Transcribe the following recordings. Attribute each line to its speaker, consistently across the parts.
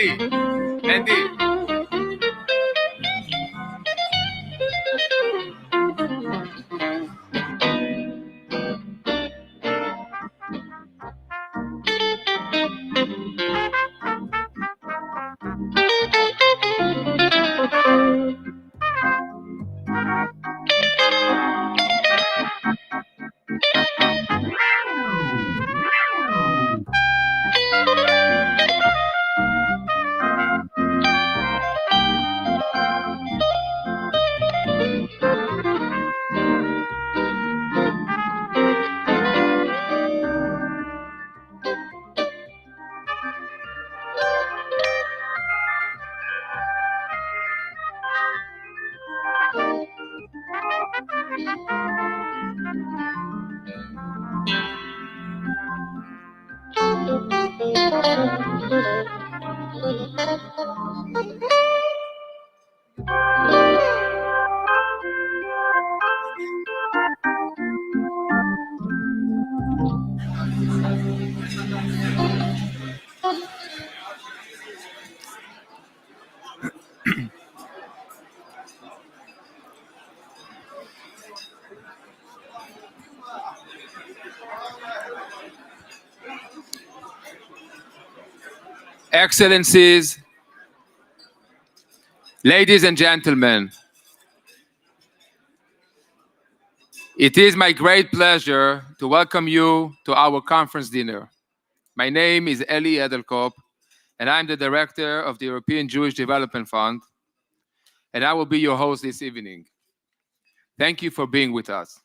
Speaker 1: Mandy. Excellencies, ladies and gentlemen, it is my great pleasure to welcome you to our conference dinner. My name is Eli Edelkop, and I'm the director of the European Jewish Development Fund, and I will be your host this evening. Thank you for being with us.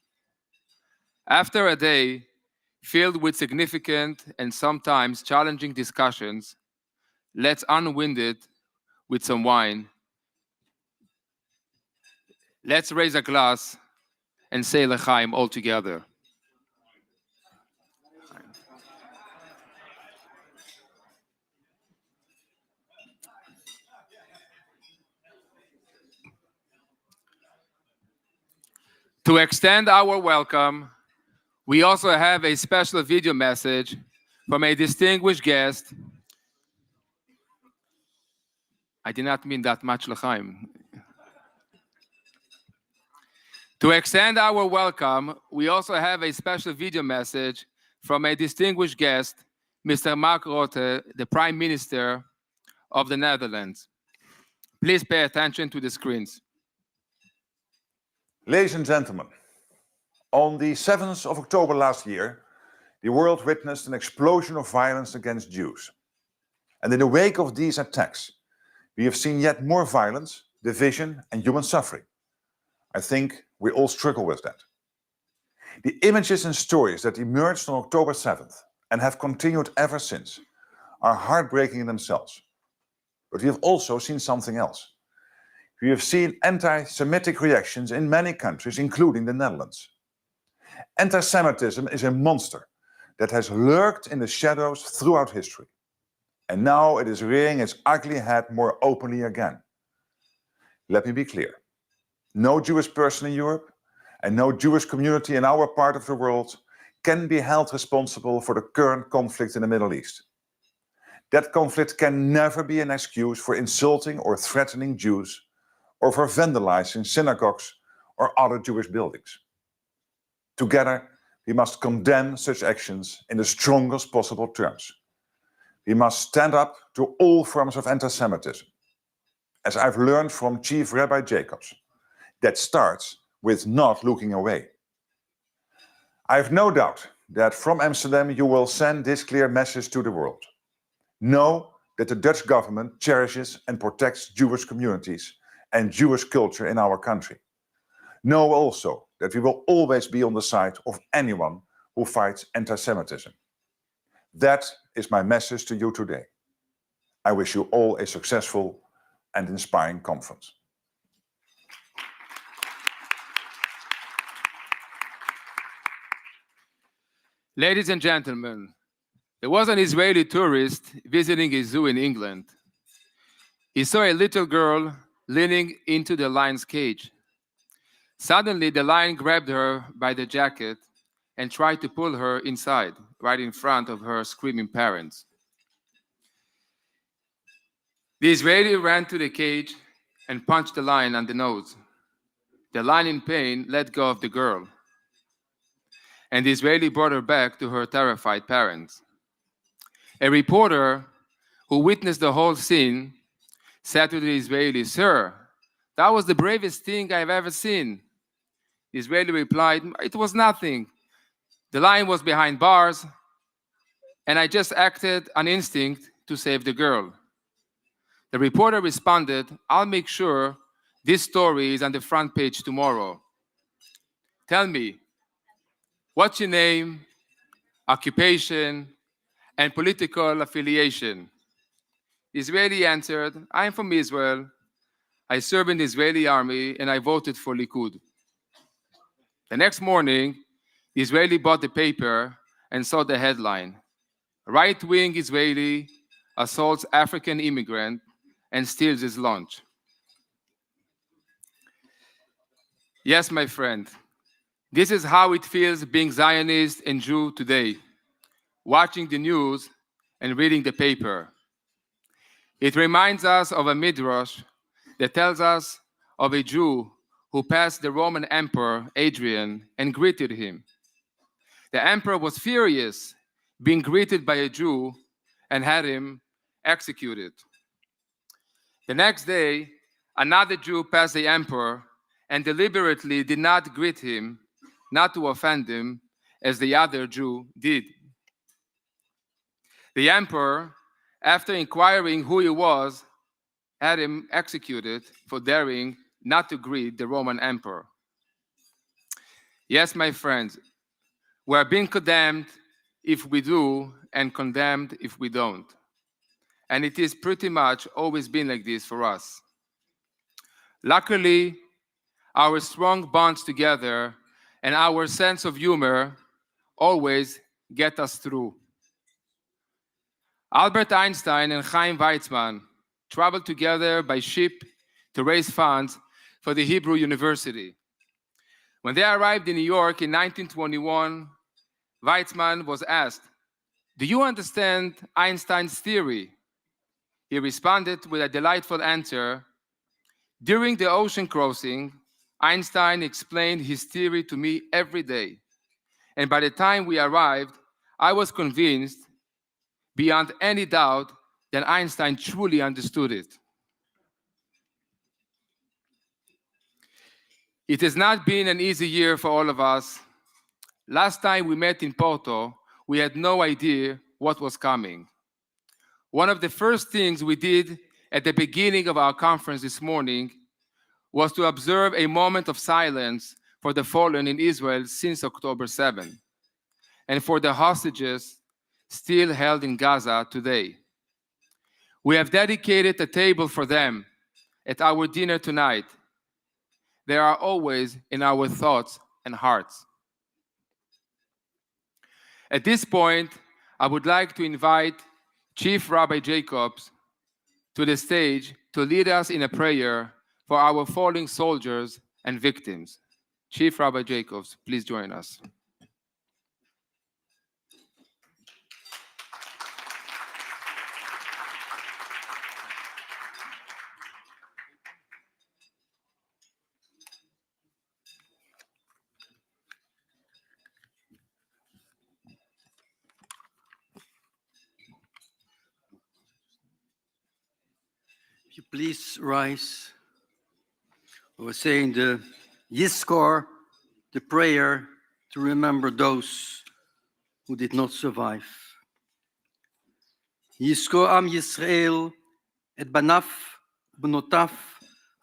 Speaker 1: After a day filled with significant and sometimes challenging discussions, let's unwind it with some wine. Let's raise a glass and say L'chaim all together. To extend our welcome, we also have a special video message from a distinguished guest. I did not mean that much, L'chaim. To extend our welcome, we also have a special video message from a distinguished guest, Mr. Mark Rutte, the Prime Minister of the Netherlands. Please pay attention to the screens.
Speaker 2: Ladies and gentlemen, on the 7th of October last year, the world witnessed an explosion of violence against Jews. And in the wake of these attacks, we have seen yet more violence, division, and human suffering. I think we all struggle with that. The images and stories that emerged on October 7th and have continued ever since are heartbreaking in themselves. But we have also seen something else. We have seen anti-Semitic reactions in many countries, including the Netherlands. Anti-Semitism is a monster that has lurked in the shadows throughout history. And now it is rearing its ugly head more openly again. Let me be clear. No Jewish person in Europe and no Jewish community in our part of the world can be held responsible for the current conflict in the Middle East. That conflict can never be an excuse for insulting or threatening Jews or for vandalizing synagogues or other Jewish buildings. Together, we must condemn such actions in the strongest possible terms. We must stand up to all forms of anti-Semitism. As I've learned from Chief Rabbi Jacobs, that starts with not looking away. I have no doubt that from Amsterdam you will send this clear message to the world. Know that the Dutch government cherishes and protects Jewish communities and Jewish culture in our country. Know also that we will always be on the side of anyone who fights anti-Semitism. That is my message to you today. I wish you all a successful and inspiring conference.
Speaker 1: Ladies and gentlemen, there was an Israeli tourist visiting a zoo in England. He saw a little girl leaning into the lion's cage. Suddenly, the lion grabbed her by the jacket and tried to pull her inside, right in front of her screaming parents. The Israeli ran to the cage and punched the lion on the nose. The lion, in pain, let go of the girl, and the Israeli brought her back to her terrified parents. A reporter who witnessed the whole scene said to the Israeli, "Sir, that was the bravest thing I've ever seen." The Israeli replied, "It was nothing. The lion was behind bars, and I just acted on instinct to save the girl." The reporter responded, "I'll make sure this story is on the front page tomorrow. Tell me, what's your name, occupation, and political affiliation?" The Israeli answered, "I'm from Israel. I serve in the Israeli army, and I voted for Likud." The next morning, the Israeli bought the paper and saw the headline, "Right-wing Israeli assaults African immigrant and steals his lunch." Yes, my friend, this is how it feels being Zionist and Jew today, watching the news and reading the paper. It reminds us of a midrash that tells us of a Jew who passed the Roman Emperor Hadrian and greeted him. The emperor was furious being greeted by a Jew and had him executed. The next day, another Jew passed the emperor and deliberately did not greet him, not to offend him, as the other Jew did. The emperor, after inquiring who he was, had him executed for daring not to greet the Roman emperor. Yes, my friends, we are being condemned if we do and condemned if we don't. And it is pretty much always been like this for us. Luckily, our strong bonds together and our sense of humor always get us through. Albert Einstein and Chaim Weizmann traveled together by ship to raise funds for the Hebrew University. When they arrived in New York in 1921, Weizmann was asked, "Do you understand Einstein's theory?" He responded with a delightful answer, "During the ocean crossing, Einstein explained his theory to me every day. And by the time we arrived, I was convinced, beyond any doubt, that Einstein truly understood it." It has not been an easy year for all of us. Last time we met in Porto, we had no idea what was coming. One of the first things we did at the beginning of our conference this morning was to observe a moment of silence for the fallen in Israel since October 7, and for the hostages still held in Gaza today. We have dedicated a table for them at our dinner tonight. They are always in our thoughts and hearts. At this point, I would like to invite Chief Rabbi Jacobs to the stage to lead us in a prayer for our fallen soldiers and victims. Chief Rabbi Jacobs, please join us.
Speaker 3: If you please rise. We're saying the Yizkor, the prayer to remember those who did not survive. Yizkor Am Yisrael et banaf bnotaf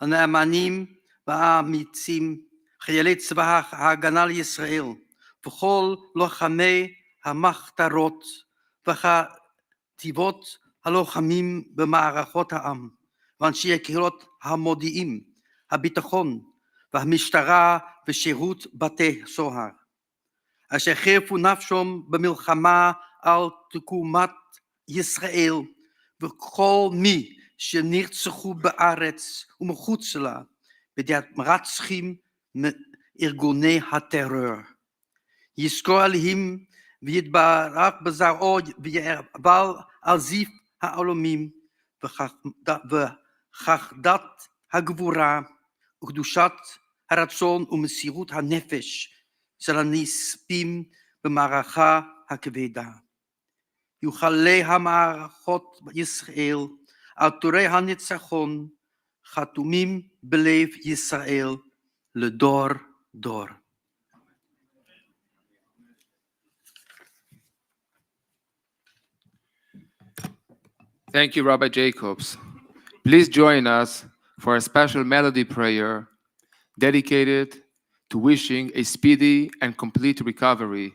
Speaker 3: הנאמנים והאמיצים חיילי צבא ההגנה לישראל וכל לוחמי המחתרות וחטיבות הלוחמים במערכות העם ואנשי קהילות המודיעין, הביטחון והמשטרה ושירות בתי סוהר אשר חירפו נפשם במלחמה על תקומת ישראל וכל מי שנרצחו בארץ ומחוץ לה בידי המרצחים מארגוני הטרור. יזכור עליהם ויתברך בזרעו ויעבל על זיו העולמים וחרדת הגבורה וקדושת הרצון ומסירות הנפש של הנספים במערכה הכבדה. יוכלי המערכות בישראל, עטורי הניצחון, חתומים בלב ישראל לדור דור.
Speaker 1: Thank you, Rabbi Jacobs. Please join us for a special melody prayer dedicated to wishing a speedy and complete recovery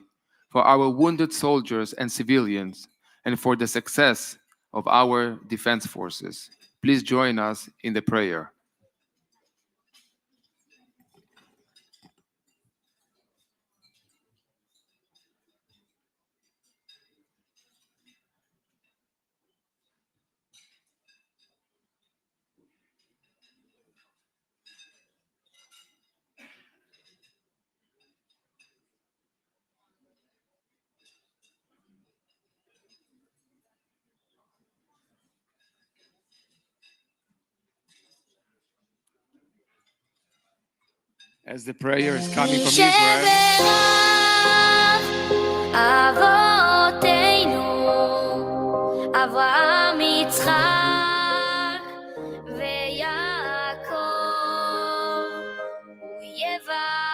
Speaker 1: for our wounded soldiers and civilians and for the success of our defense forces. Please join us in the prayer. As the prayer is coming from Israel,
Speaker 4: אבותינו, אברהם, יצחק ויעקב, הוא יברך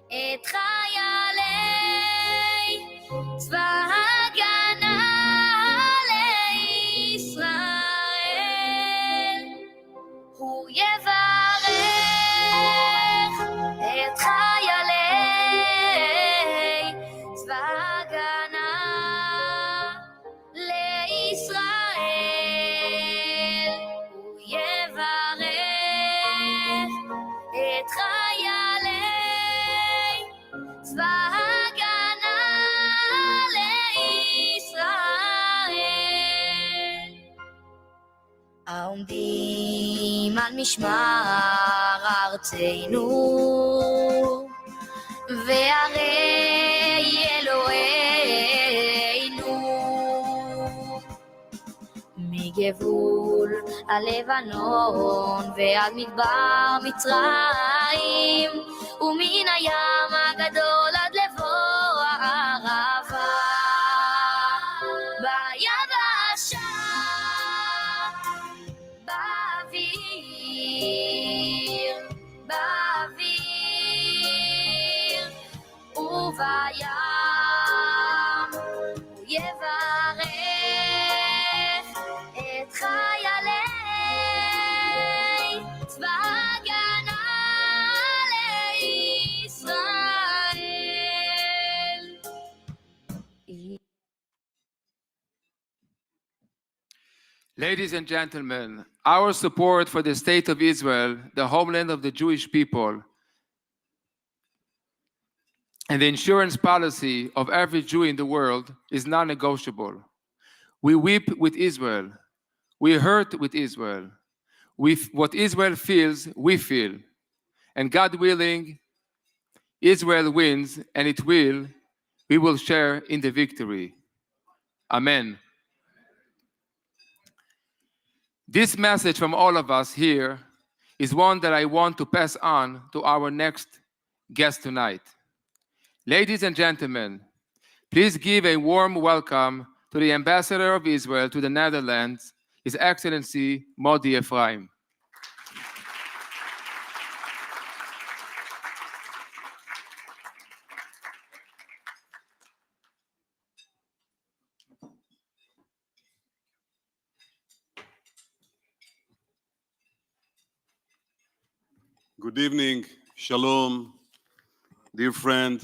Speaker 4: את חיילי צבא ההגנה לישראל, הוא יברך את חיילי צבא ההגנה לישראל, הוא יברך את חיילי צבא ההגנה לישראל, העומדים על משמר ארצנו וערי אלוהינו, מגבול הלבנון ועד מדבר מצרים, ומן הים הגדול עד לבוא הערבה, ביבשה, באוויר, ובים, הוא יברך את חיילי צבא ההגנה לישראל.
Speaker 1: ladies and gentlemen, our support for the state of Israel, the homeland of the Jewish people, and the insurance policy of every Jew in the world is non-negotiable. We weep with Israel. We hurt with Israel. What Israel feels, we feel. And God willing, Israel wins, and we will share in the victory. Amen. This message from all of us here is one that I want to pass on to our next guest tonight. Ladies and gentlemen, please give a warm welcome to the Ambassador of Israel to the Netherlands, His Excellency Modi Ephraim.
Speaker 5: Good evening, Shalom, dear friend,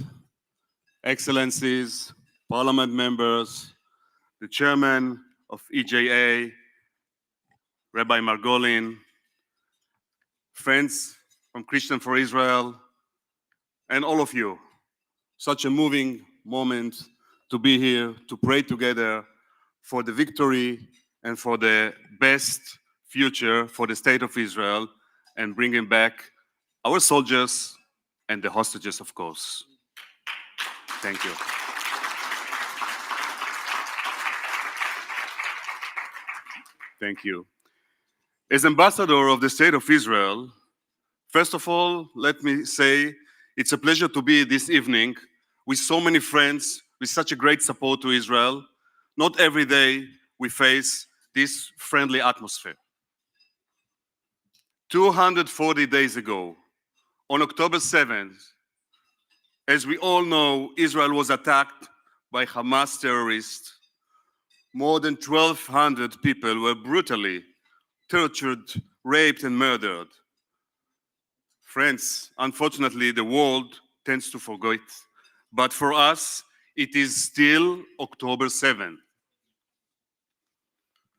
Speaker 5: Excellencies, Parliament members, the Chairman of EJA, Rabbi Margolin, friends from Christian for Israel, and all of you. Such a moving moment to be here, to pray together for the victory and for the best future for the state of Israel and bringing back our soldiers and the hostages, of course. Thank you. Thank you. As ambassador of the State of Israel, first of all, let me say it's a pleasure to be this evening with so many friends, with such a great support to Israel. Not every day we face this friendly atmosphere. 240 days ago, on October 7th, as we all know, Israel was attacked by Hamas terrorists. More than 1,200 people were brutally tortured, raped, and murdered. Friends, unfortunately, the world tends to forget. But for us, it is still October 7th.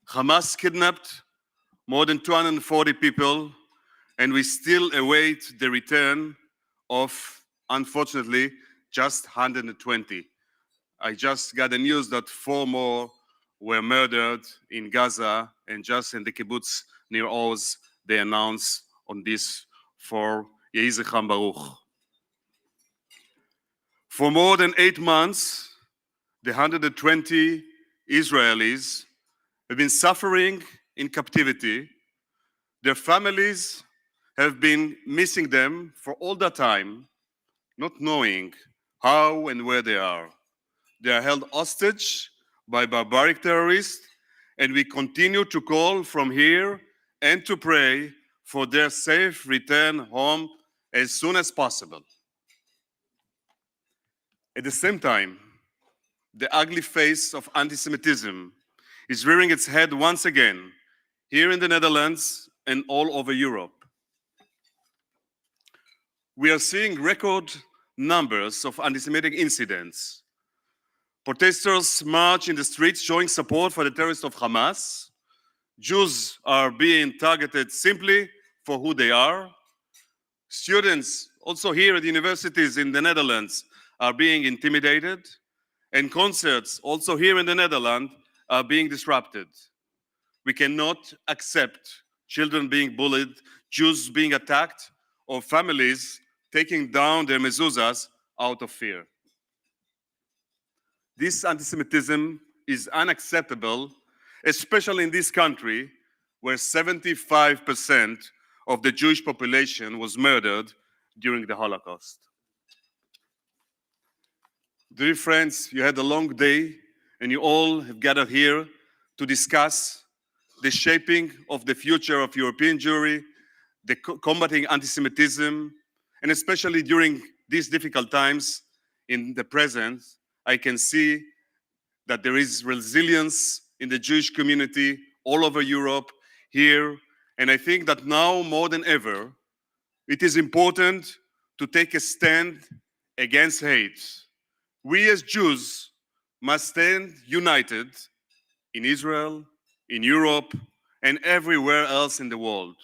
Speaker 5: Hamas kidnapped more than 240 people, and we still await the return of, unfortunately, just 120. I just got the news that 4 more were murdered in Gaza, and just in the kibbutz near Oz, they announced on this for Yehi Zechram Baruch. For more than 8 months, the 120 Israelis have been suffering in captivity. Their families have been missing them for all that time, not knowing how and where they are. They are held hostage by barbaric terrorists, and we continue to call from here and to pray for their safe return home as soon as possible. At the same time, the ugly face of anti-Semitism is rearing its head once again here in the Netherlands and all over Europe. We are seeing record numbers of anti-Semitic incidents. Protesters march in the streets showing support for the terrorists of Hamas. Jews are being targeted simply for who they are. Students, also here at universities in the Netherlands, are being intimidated. And concerts, also here in the Netherlands, are being disrupted. We cannot accept children being bullied, Jews being attacked, or families taking down their mezuzahs out of fear. This anti-Semitism is unacceptable, especially in this country where 75% of the Jewish population was murdered during the Holocaust. Dear friends, you had a long day and you all have gathered here to discuss the shaping of the future of European Jewry, the combating anti-Semitism, and especially during these difficult times in the present, I can see that there is resilience in the Jewish community all over Europe, here, and I think that now more than ever, it is important to take a stand against hate. We as Jews must stand united in Israel, in Europe, and everywhere else in the world.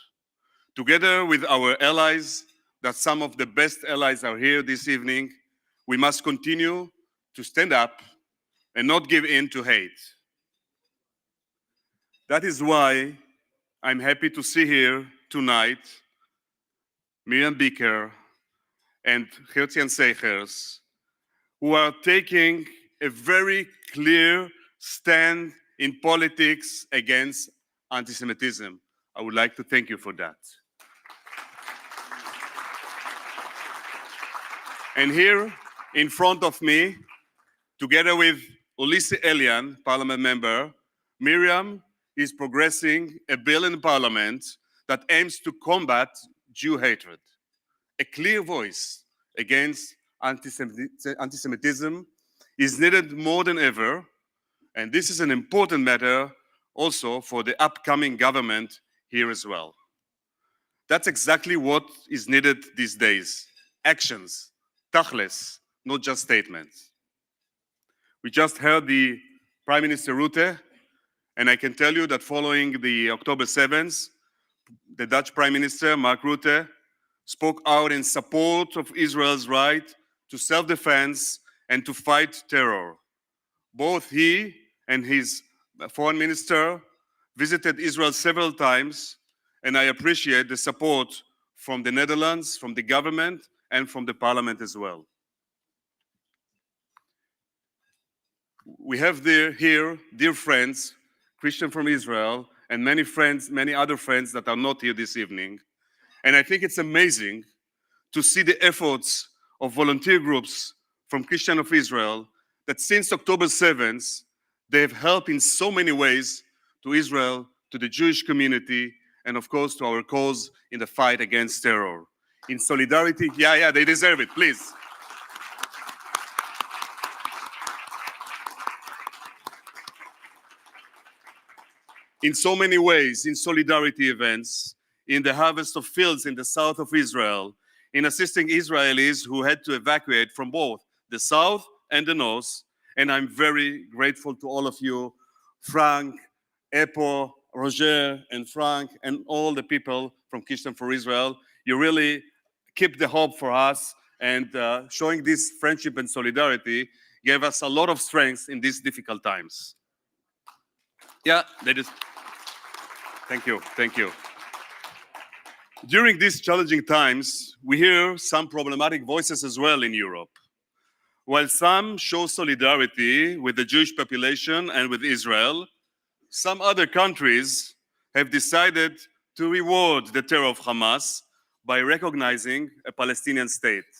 Speaker 5: Together with our allies, that some of the best allies are here this evening, we must continue to stand up and not give in to hate. That is why I'm happy to see here tonight Miriam Biker and Herzian Seichers, who are taking a very clear stand in politics against anti-Semitism. I would like to thank you for that. And here in front of me, together with Ulysses Elian, parliament member, Miriam is progressing a bill in parliament that aims to combat Jew hatred. A clear voice against anti-Semitism is needed more than ever, and this is an important matter also for the upcoming government here as well. That's exactly what is needed these days. Actions, tachles, not just statements. We just heard the Prime Minister Rutte, and I can tell you that following the October 7th, the Dutch Prime Minister, Mark Rutte, spoke out in support of Israel's right to self-defense and to fight terror. Both he and his foreign minister visited Israel several times, and I appreciate the support from the Netherlands, from the government, and from the parliament as well. We have here dear friends, Christian from Israel and many friends, many other friends that are not here this evening. And I think it's amazing to see the efforts of volunteer groups from Christian of Israel that since October 7th, they have helped in so many ways to Israel, to the Jewish community, and of course to our cause in the fight against terror. In solidarity, yeah, they deserve it, please. In so many ways, in solidarity events, in the harvest of fields in the south of Israel, in assisting Israelis who had to evacuate from both the south and the north. And I'm very grateful to all of you, Frank, Epo, Roger, and Frank, and all the people from Christian for Israel. You really keep the hope for us, and showing this friendship and solidarity gave us a lot of strength in these difficult times. Yeah, that is. Thank you. During these challenging times, we hear some problematic voices as well in Europe. While some show solidarity with the Jewish population and with Israel, some other countries have decided to reward the terror of Hamas by recognizing a Palestinian state.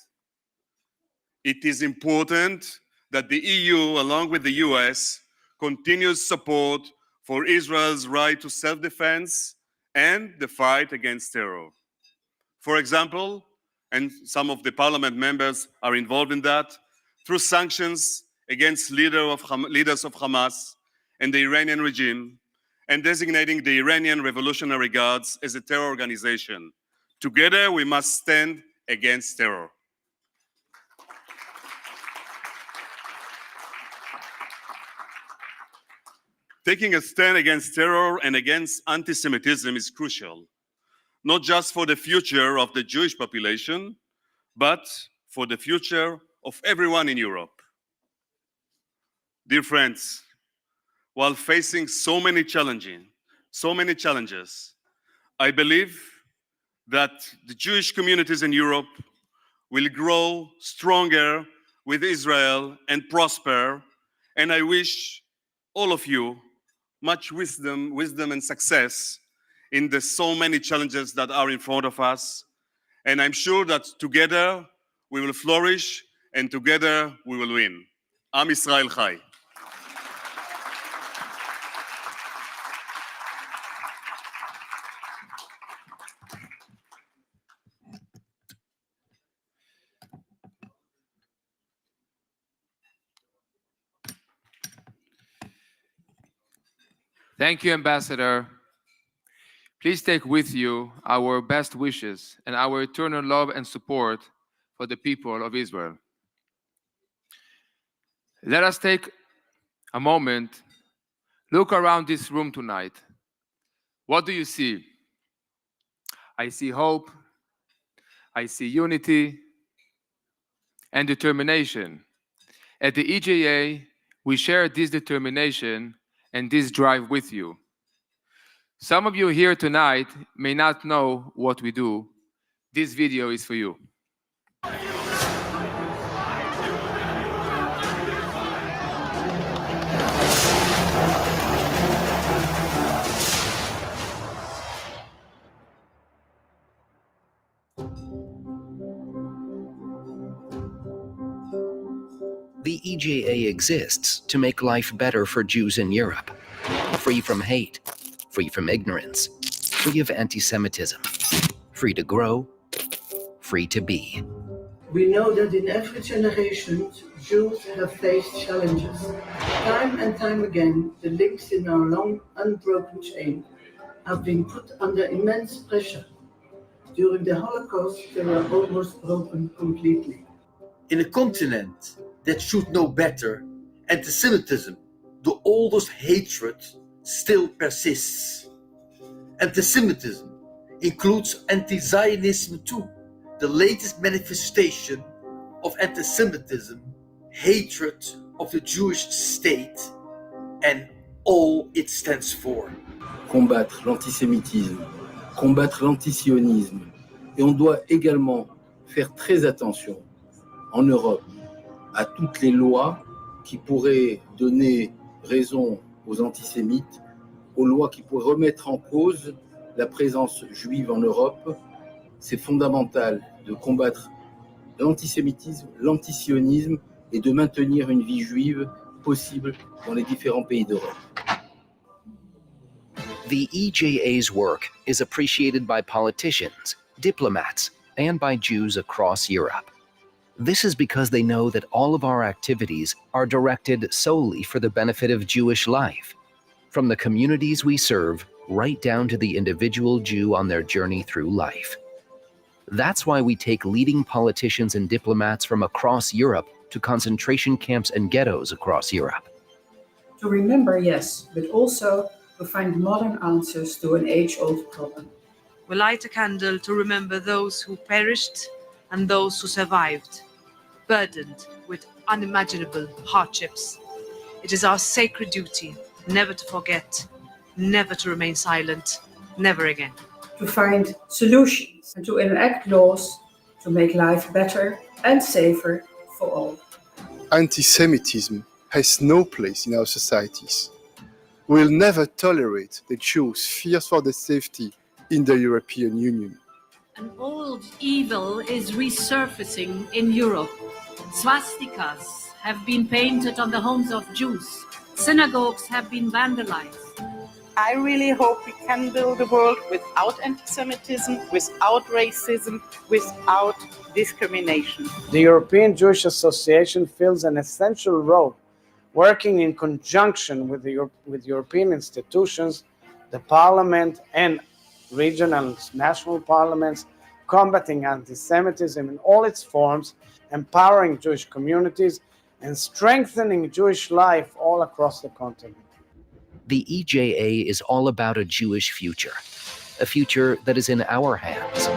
Speaker 5: It is important that the EU, along with the US, continues support for Israel's right to self-defense and the fight against terror. For example, and some of the parliament members are involved in that, through sanctions against leaders of Hamas and the Iranian regime, and designating the Iranian Revolutionary Guards as a terror organization. Together, we must stand against terror. Taking a stand against terror and against anti-Semitism is crucial, not just for the future of the Jewish population, but for the future of everyone in Europe. Dear friends, while facing so many challenges, I believe that the Jewish communities in Europe will grow stronger with Israel and prosper, and I wish all of you much wisdom and success in the so many challenges that are in front of us. And I'm sure that together we will flourish and together we will win. Am Yisrael Chai.
Speaker 1: Thank you, Ambassador. Please take with you our best wishes and our eternal love and support for the people of Israel. Let us take a moment, look around this room tonight. What do you see? I see hope, I see unity and determination. At the EJA, we share this determination and this drive with you. Some of you here tonight may not know what we do. This video is for you.
Speaker 6: The EJA exists to make life better for Jews in Europe, free from hate, free from ignorance, free of anti-Semitism, free to grow, free to be.
Speaker 7: We know that in every generation, Jews have faced challenges. Time and time again, the links in our long, unbroken chain have been put under immense pressure. During the Holocaust, they were almost broken completely.
Speaker 8: In a continent that should know better, anti-Semitism, the oldest hatred, still persists. Anti-Semitism includes anti-Zionism too, the latest manifestation of anti-Semitism, hatred of the Jewish state and all it stands for.
Speaker 9: Combattre l'antisémitisme, combattre l'antisionisme, et on doit également faire très attention en Europe à toutes les lois qui pourraient donner raison aux antisémites aux lois qui pourraient remettre en cause la présence juive en Europe. C'est fondamental de combattre l'antisémitisme, l'antisionisme et de maintenir une vie juive possible dans les différents pays d'Europe.
Speaker 6: The EJA's work is appreciated by politicians, diplomats, and by Jews across Europe. This is because they know that all of our activities are directed solely for the benefit of Jewish life, from the communities we serve right down to the individual Jew on their journey through life. That's why we take leading politicians and diplomats from across Europe to concentration camps and ghettos across Europe.
Speaker 10: To remember, yes, but also to find modern answers to an age-old problem.
Speaker 11: We light a candle to remember those who perished and those who survived, burdened with unimaginable hardships. It is our sacred duty never to forget, never to remain silent, never again.
Speaker 10: To find solutions and to enact laws to make life better and safer for all.
Speaker 12: Anti-Semitism has no place in our societies. We will never tolerate the Jews' fears for their safety in the European Union.
Speaker 13: An old evil is resurfacing in Europe. Swastikas have been painted on the homes of Jews. Synagogues have been vandalized.
Speaker 14: I really hope we can build a world without anti-Semitism, without racism, without discrimination.
Speaker 15: The European Jewish Association fills an essential role, working in conjunction with European institutions, the Parliament and regional national parliaments, combating anti-Semitism in all its forms, empowering Jewish communities, and strengthening Jewish life all across the continent.
Speaker 6: The EJA is all about a Jewish future, a future that is in our hands.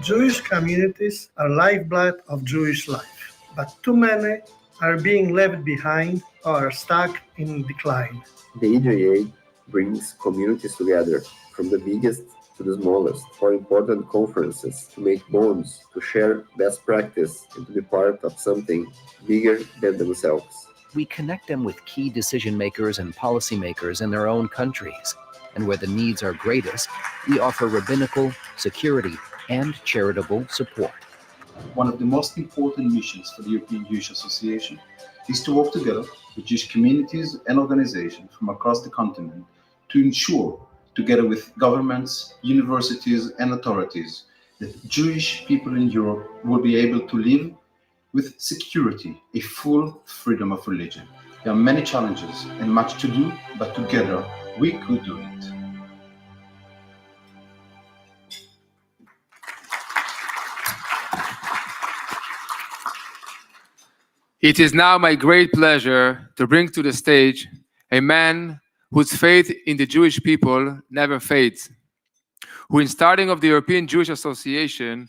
Speaker 16: Jewish communities are lifeblood of Jewish life, but too many are being left behind or are stuck in decline.
Speaker 17: The EJA brings communities together, from the biggest to the smallest, for important conferences, to make bonds, to share best practice, and to be part of something bigger than themselves.
Speaker 6: We connect them with key decision makers and policymakers in their own countries, and where the needs are greatest, we offer rabbinical, security, and charitable support.
Speaker 18: One of the most important missions for the European Jewish Association is to work together with Jewish communities and organizations from across the continent to ensure, together with governments, universities, and authorities, that Jewish people in Europe will be able to live with security, a full freedom of religion. There are many challenges and much to do, but together we could do it.
Speaker 1: It is now my great pleasure to bring to the stage a man whose faith in the Jewish people never fades, who in starting of the European Jewish Association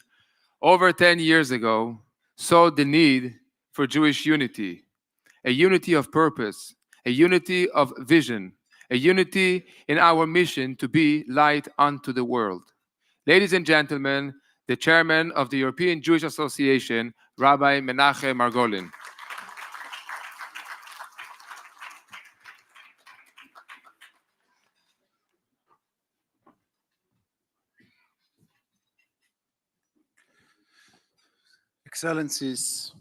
Speaker 1: over 10 years ago saw the need for Jewish unity, a unity of purpose, a unity of vision, a unity in our mission to be light unto the world. Ladies and gentlemen, the chairman of the European Jewish Association, Rabbi Menachem Margolin.
Speaker 18: Excellencies,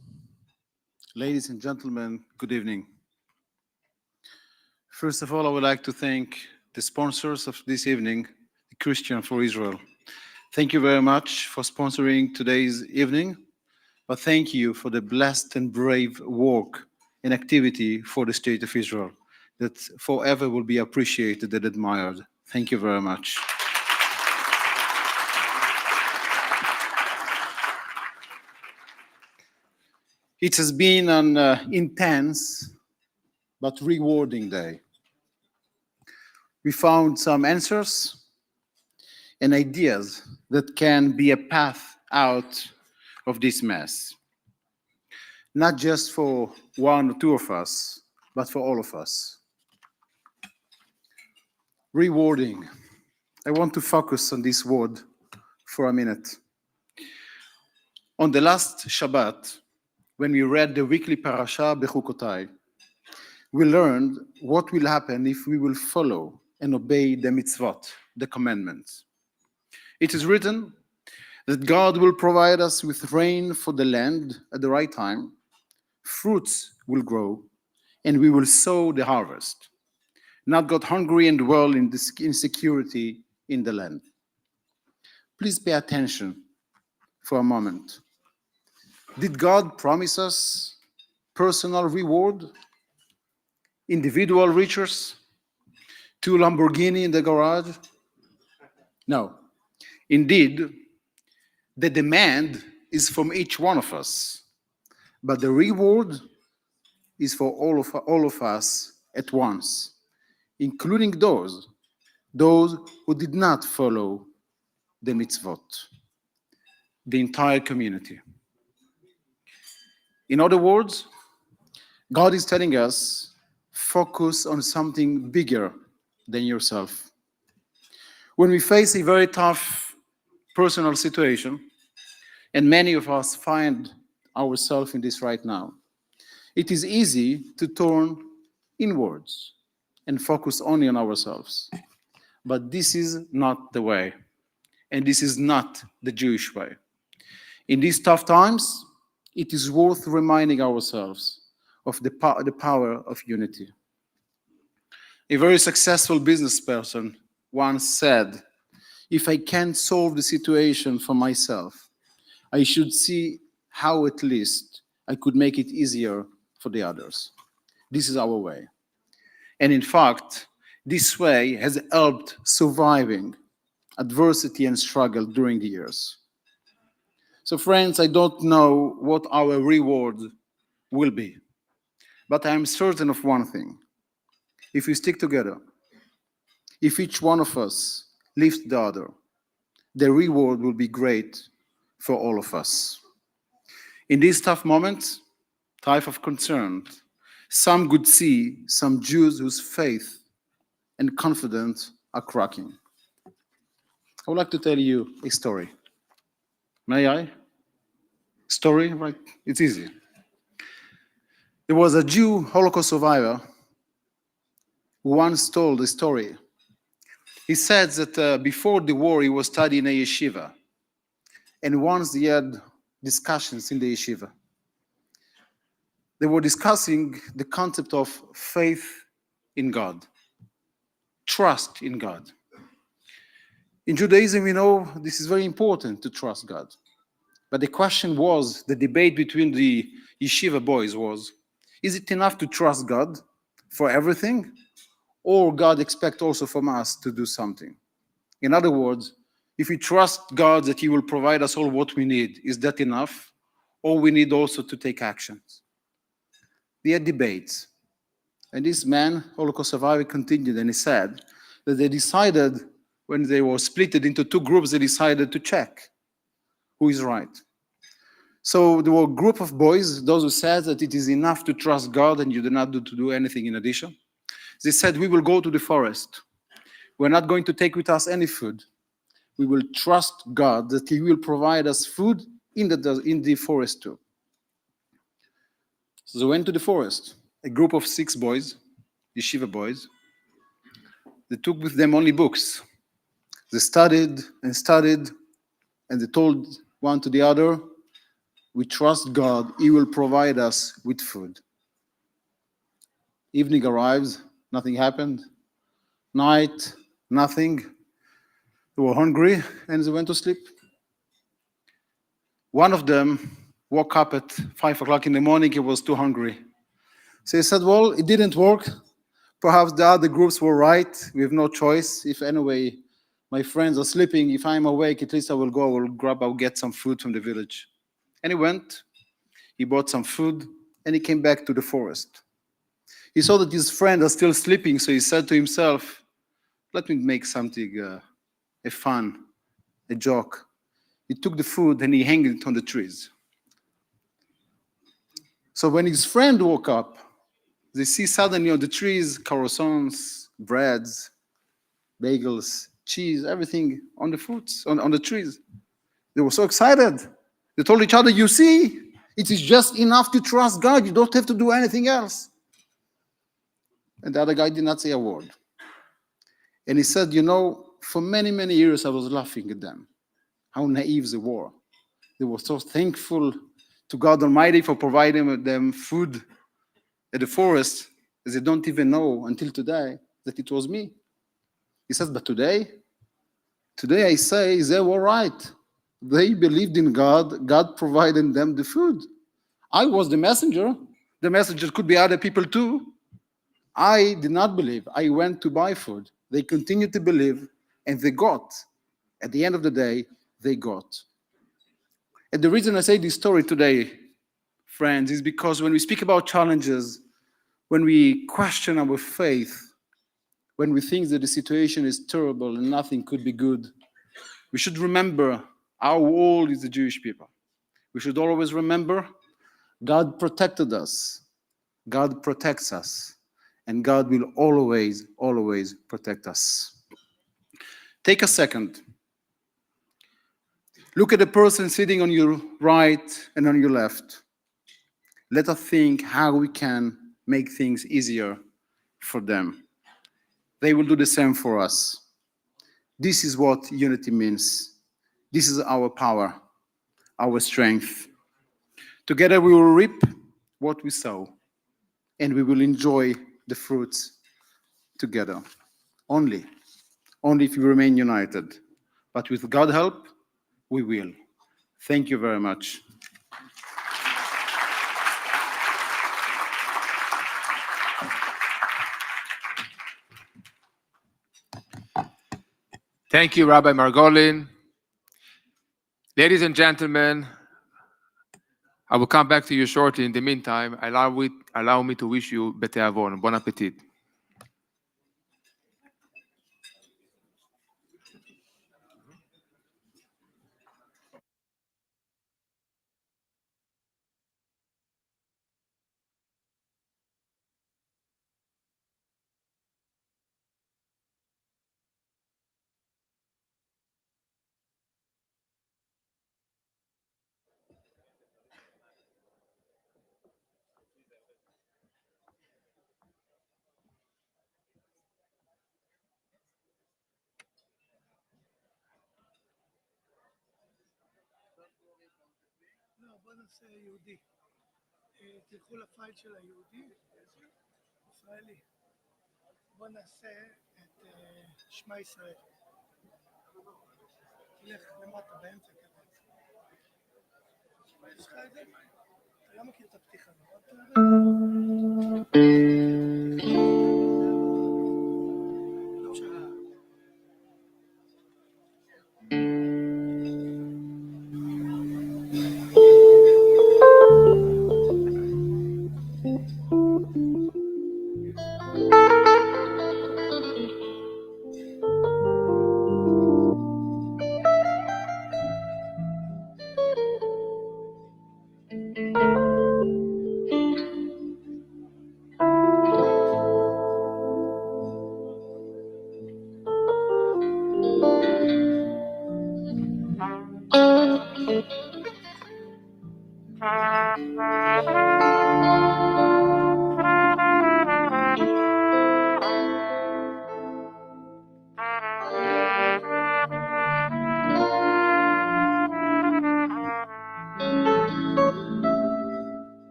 Speaker 18: ladies and gentlemen, good evening. First of all, I would like to thank the sponsors of this evening, the Christian for Israel. Thank you very much for sponsoring today's evening, but thank you for the blessed and brave work and activity for the State of Israel that forever will be appreciated and admired. Thank you very much. It has been an intense but rewarding day. We found some answers and ideas that can be a path out of this mess. Not just for one or two of us, but for all of us. Rewarding. I want to focus on this word for a minute. On the last Shabbat, when we read the weekly parasha Bechukotai,
Speaker 19: we learned what will happen if we will follow and obey the mitzvot, the commandments. It is written that God will provide us with rain for the land at the right time, fruits will grow, and we will sow the harvest, not get hungry and dwell in insecurity in the land. Please pay attention for a moment. Did God promise us personal reward, individual riches, 2 Lamborghini in the garage? No. Indeed, the demand is from each one of us, but the reward is for all of us at once, including those who did not follow the mitzvot, the entire community. In other words, God is telling us, focus on something bigger than yourself. When we face a very tough personal situation, and many of us find ourselves in this right now, it is easy to turn inwards and focus only on ourselves. But this is not the way, and this is not the Jewish way. In these tough times, it is worth reminding ourselves of the power of unity. A very successful business person once said, if I can't solve the situation for myself, I should see how at least I could make it easier for the others. This is our way. And in fact, this way has helped surviving adversity and struggle during the years. So friends, I don't know what our reward will be, but I am certain of one thing. If we stick together, if each one of us lifts the other, the reward will be great for all of us. In these tough moments, type of concern, some could see some Jews whose faith and confidence are cracking. I would like to tell you a story. May I? Story, right? It's easy. There was a Jew Holocaust survivor who once told a story. He said that before the war, he was studying a yeshiva. And once he had discussions in the yeshiva. They were discussing the concept of faith in God, trust in God. In Judaism, we know this is very important to trust God. But the question was, the debate between the yeshiva boys was, is it enough to trust God for everything? Or God expects also from us to do something? In other words, if we trust God that He will provide us all what we need, is that enough? Or we need also to take actions? They had debates. And this man, Holocaust survivor, continued and he said that they decided, when they were split into 2 groups, they decided to check who is right. So there were a group of boys, those who said that it is enough to trust God and you do not do anything in addition. They said, we will go to the forest. We're not going to take with us any food. We will trust God that He will provide us food in the forest too. So they went to the forest, a group of 6 boys, yeshiva boys. They took with them only books. They studied, and they told one to the other, we trust God, He will provide us with food. Evening arrives, nothing happened. Night, nothing. They were hungry and they went to sleep. One of them woke up at 5 o'clock in the morning, he was too hungry. So he said, well, it didn't work. Perhaps the other groups were right. We have no choice. If anyway, my friends are sleeping, if I'm awake, at least I will get some food from the village. And he went, he bought some food, and he came back to the forest. He saw that his friends are still sleeping, so he said to himself, let me make something, a fun, a joke. He took the food and he hung it on the trees. So when his friend woke up, they see suddenly on the trees, croissants, breads, bagels, cheese, everything on the fruits, on the trees. They were so excited. They told each other, you see, it is just enough to trust God. You don't have to do anything else. And the other guy did not say a word. And he said, you know, for many, many years I was laughing at them, how naive they were. They were so thankful to God Almighty for providing them food at the forest, as they don't even know until today that it was me. He says, but today I say they were right. They believed in God. God provided them the food. I was the messenger. The messenger could be other people too. I did not believe. I went to buy food. They continued to believe, and they got. At the end of the day, they got. And the reason I say this story today, friends, is because when we speak about challenges, when we question our faith, when we think that the situation is terrible and nothing could be good, we should remember how old is the Jewish people. We should always remember God protected us. God protects us. And God will always, always protect us. Take a second. Look at the person sitting on your right and on your left. Let us think how we can make things easier for them. They will do the same for us. This is what unity means. This is our power, our strength. Together we will reap what we sow, and we will enjoy the fruits together. Only if we remain united. But with God's help, we will. Thank you very much.
Speaker 1: Thank you, Rabbi Margolin. Ladies and gentlemen, I will come back to you shortly. In the meantime, allow me to wish you B'tei Avon. Bon appetit.
Speaker 16: בוא נעשה יהודי. תלכו לפייל של היהודי, ישראלי. בוא נעשה את שמע ישראל. תלך למטה באמצע כזה. יש לך את זה? אתה לא מכיר את הפתיחה.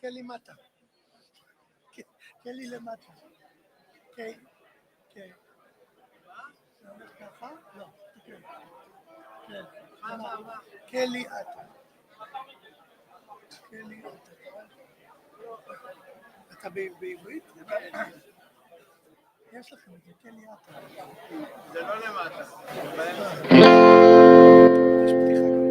Speaker 16: קלי מטה. קלי למטה. כן, כן. זה הולך ככה? לא, כן. כן. קלי עטה. קלי עטה. אתה בעברית? יש לכם את זה, קלי עטה. זה לא למטה. יש פתיחה.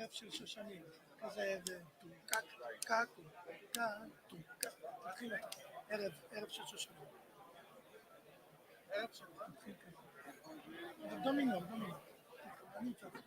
Speaker 16: ערב של שושנים, כזה תוקק, קק, תוקק, תתחיל ערב של שושנים. ערב של תתחיל כזה. דומינור. אני איתך.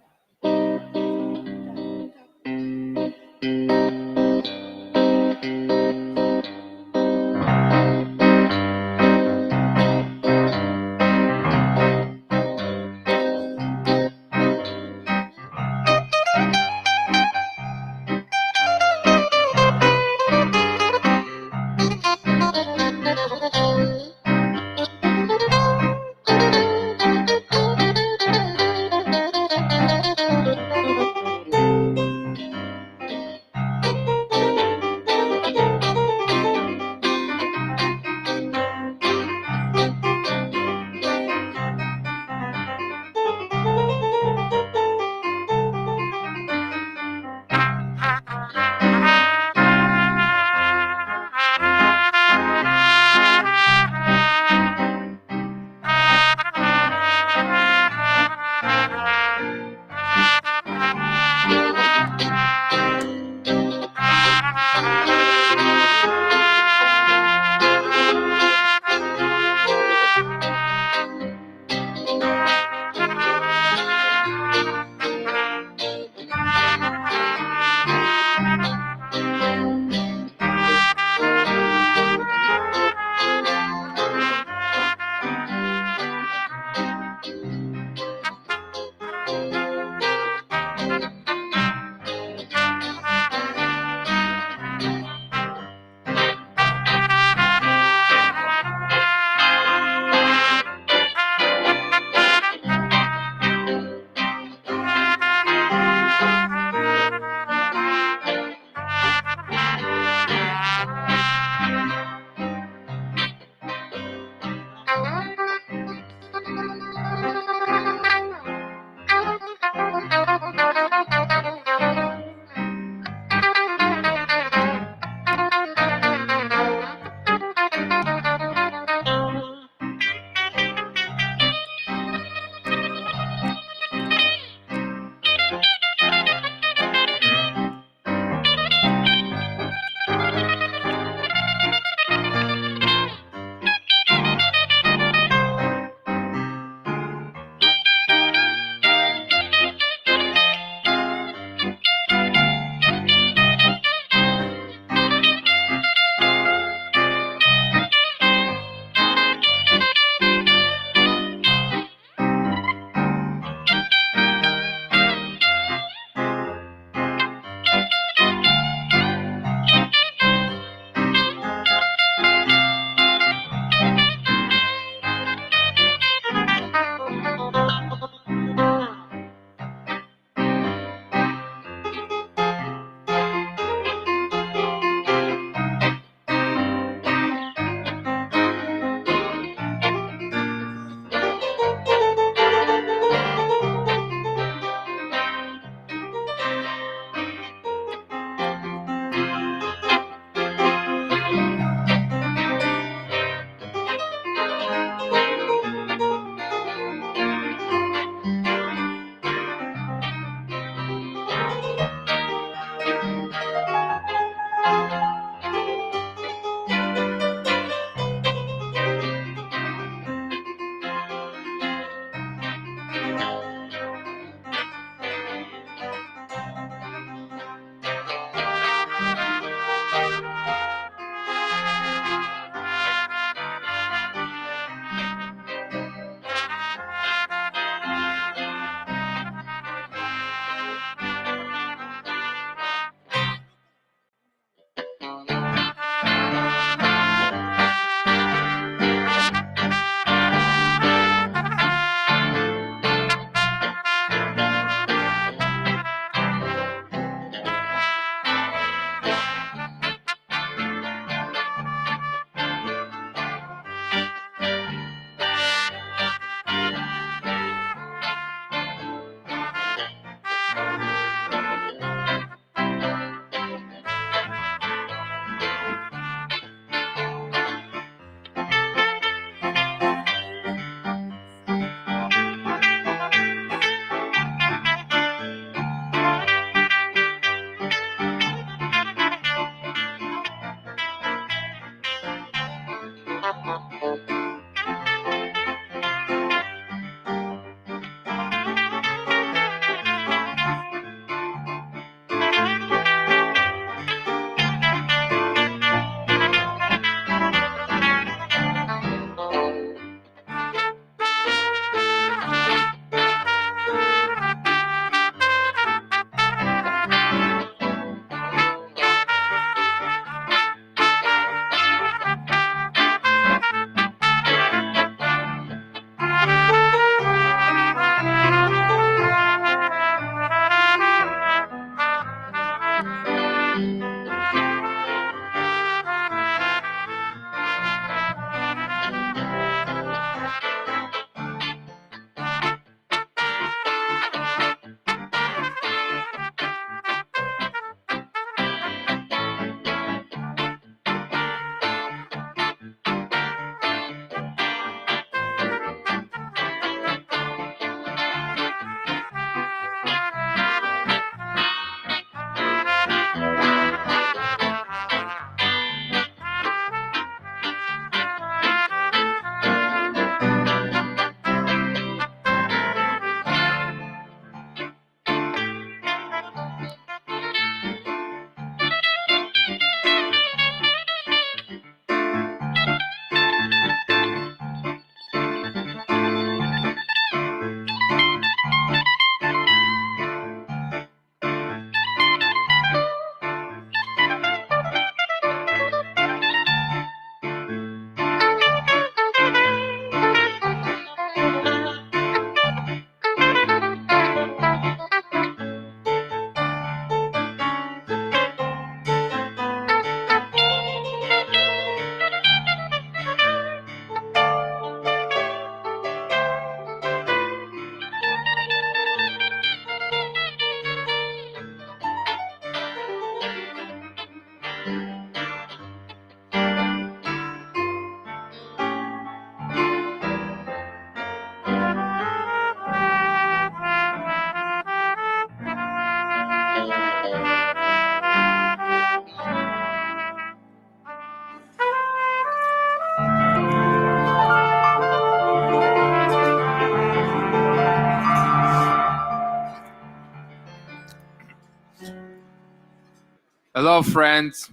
Speaker 1: Hello, friends.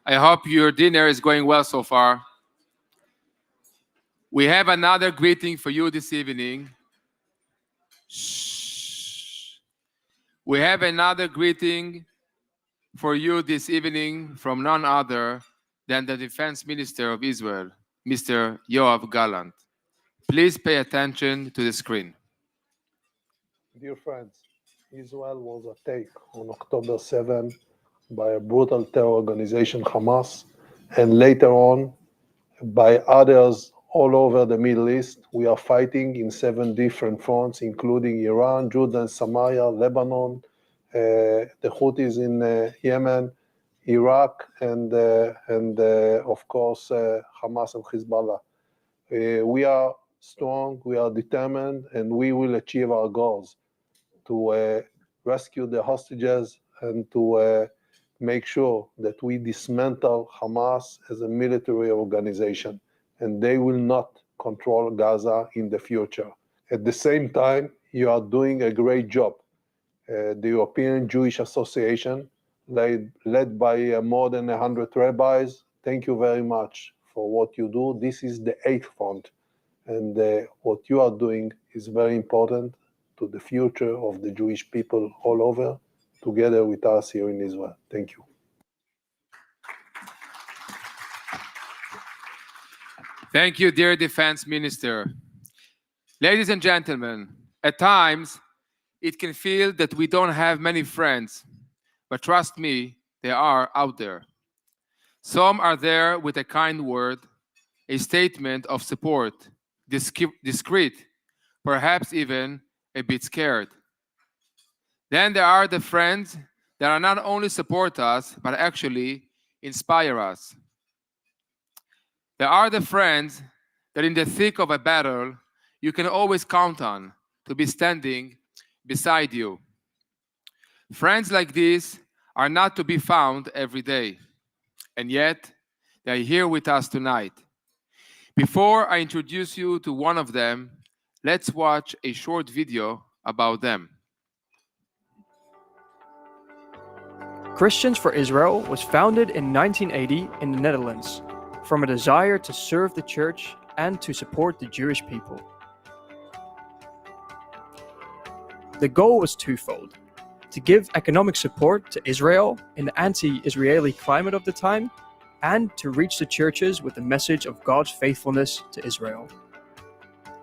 Speaker 1: I hope your dinner is going well so far. We have another greeting for you this evening. Shh. We have another greeting for you this evening from none other than the Defense Minister of Israel, Mr. Yoav Gallant. Please pay attention to the screen.
Speaker 20: Dear friends, Israel was attacked on October 7 by a brutal terror organization, Hamas, and later on by others all over the Middle East. We are fighting in 7 different fronts, including Iran, Jordan, Samaria, Lebanon, the Houthis in Yemen, Iraq, and of course, Hamas and Hezbollah. We are strong, we are determined, and we will achieve our goals to rescue the hostages and to make sure that we dismantle Hamas as a military organization, and they will not control Gaza in the future. At the same time, you are doing a great job. The European Jewish Association, led by more than 100 rabbis, thank you very much for what you do. This is the 8th front, and what you are doing is very important to the future of the Jewish people all over, together with us here in Israel. Thank you.
Speaker 1: Thank you, dear Defense Minister. Ladies and gentlemen, at times, it can feel that we don't have many friends, but trust me, they are out there. Some are there with a kind word, a statement of support, discreet, perhaps even a bit scared. Then there are the friends that are not only support us, but actually inspire us. There are the friends that in the thick of a battle, you can always count on to be standing beside you. Friends like these are not to be found every day, and yet they are here with us tonight. Before I introduce you to one of them, let's watch a short video about them.
Speaker 21: Christians for Israel was founded in 1980 in the Netherlands from a desire to serve the church and to support the Jewish people. The goal was twofold: to give economic support to Israel in the anti-Israeli climate of the time, and to reach the churches with the message of God's faithfulness to Israel.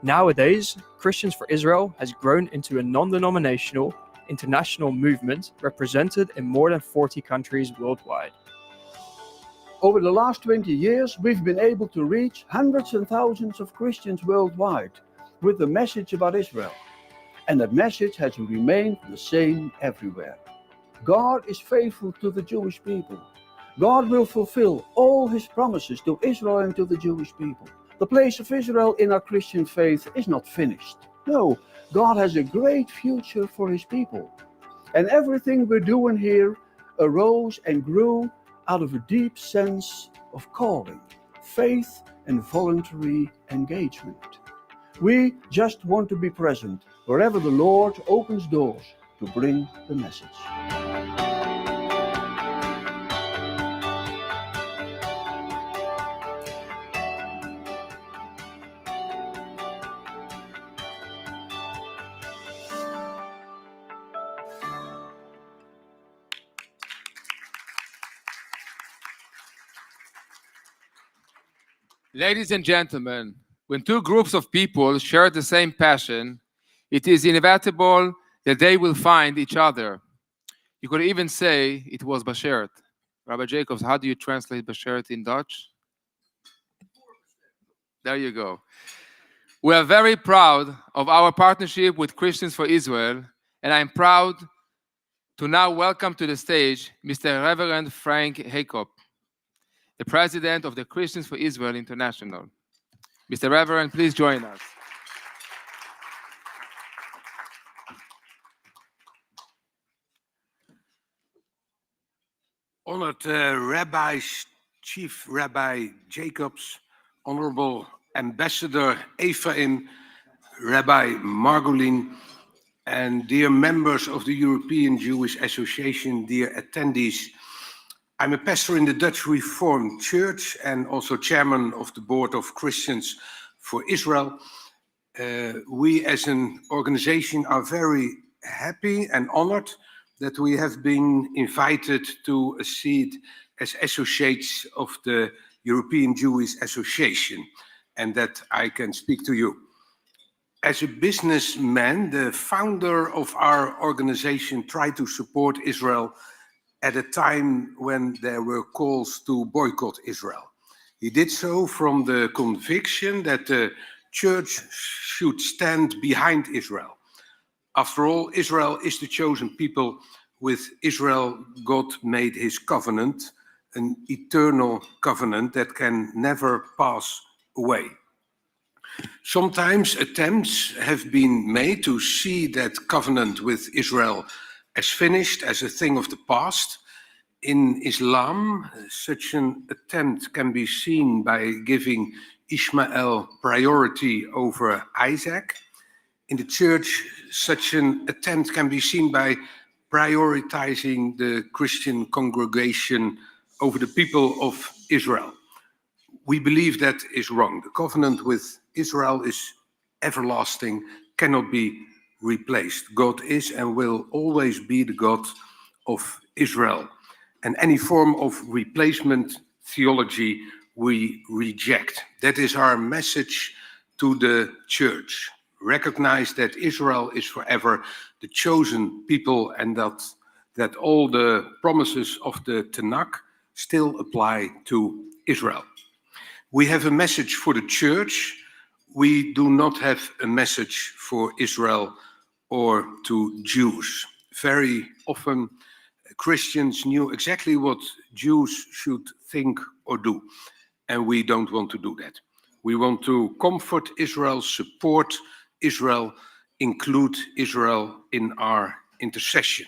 Speaker 21: Nowadays, Christians for Israel has grown into a non-denominational international movement represented in more than 40 countries worldwide.
Speaker 22: Over the last 20 years, we've been able to reach hundreds and thousands of Christians worldwide with the message about Israel. And that message has remained the same everywhere. God is faithful to the Jewish people. God will fulfill all his promises to Israel and to the Jewish people. The place of Israel in our Christian faith is not finished. No, God has a great future for his people. And everything we're doing here arose and grew out of a deep sense of calling, faith, and voluntary engagement. We just want to be present wherever the Lord opens doors to bring the message.
Speaker 1: Ladies and gentlemen, when two groups of people share the same passion, it is inevitable that they will find each other. You could even say it was Bashert. Rabbi Jacobs, how do you translate Bashert in Dutch? There you go. We are very proud of our partnership with Christians for Israel, and I'm proud to now welcome to the stage Mr. Reverend Frank Heikop, the president of the Christians for Israel International. Mr. Reverend, please join us.
Speaker 23: Honored Rabbis, Chief Rabbi Jacobs, Honorable Ambassador Ephraim, Rabbi Margolin, and dear members of the European Jewish Association, dear attendees, I'm a pastor in the Dutch Reformed Church and also chairman of the Board of Christians for Israel. We as an organization are very happy and honored that we have been invited to a seat as associates of the European Jewish Association, and that I can speak to you. As a businessman, the founder of our organization tried to support Israel at a time when there were calls to boycott Israel. He did so from the conviction that the church should stand behind Israel. After all, Israel is the chosen people. With Israel, God made his covenant, an eternal covenant that can never pass away. Sometimes attempts have been made to see that covenant with Israel as finished, as a thing of the past. In Islam, such an attempt can be seen by giving Ishmael priority over Isaac. In the church, such an attempt can be seen by prioritizing the Christian congregation over the people of Israel. We believe that is wrong. The covenant with Israel is everlasting, cannot be replaced. God is and will always be the God of Israel. And any form of replacement theology we reject. That is our message to the church. Recognize that Israel is forever the chosen people and that all the promises of the Tanakh still apply to Israel. We have a message for the church. We do not have a message for Israel or to Jews. Very often Christians knew exactly what Jews should think or do, and we don't want to do that. We want to comfort Israel, support Israel, include Israel in our intercession.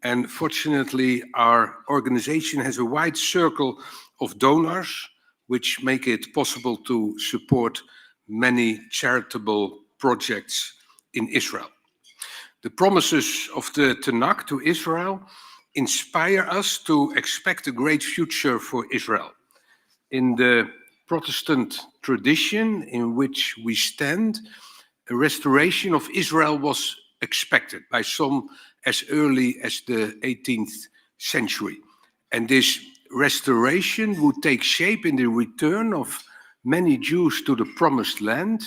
Speaker 23: And fortunately, our organization has a wide circle of donors, which make it possible to support many charitable projects in Israel. The promises of the Tanakh to Israel inspire us to expect a great future for Israel. In the Protestant tradition in which we stand, a restoration of Israel was expected by some as early as the 18th century. And this restoration would take shape in the return of many Jews to the Promised Land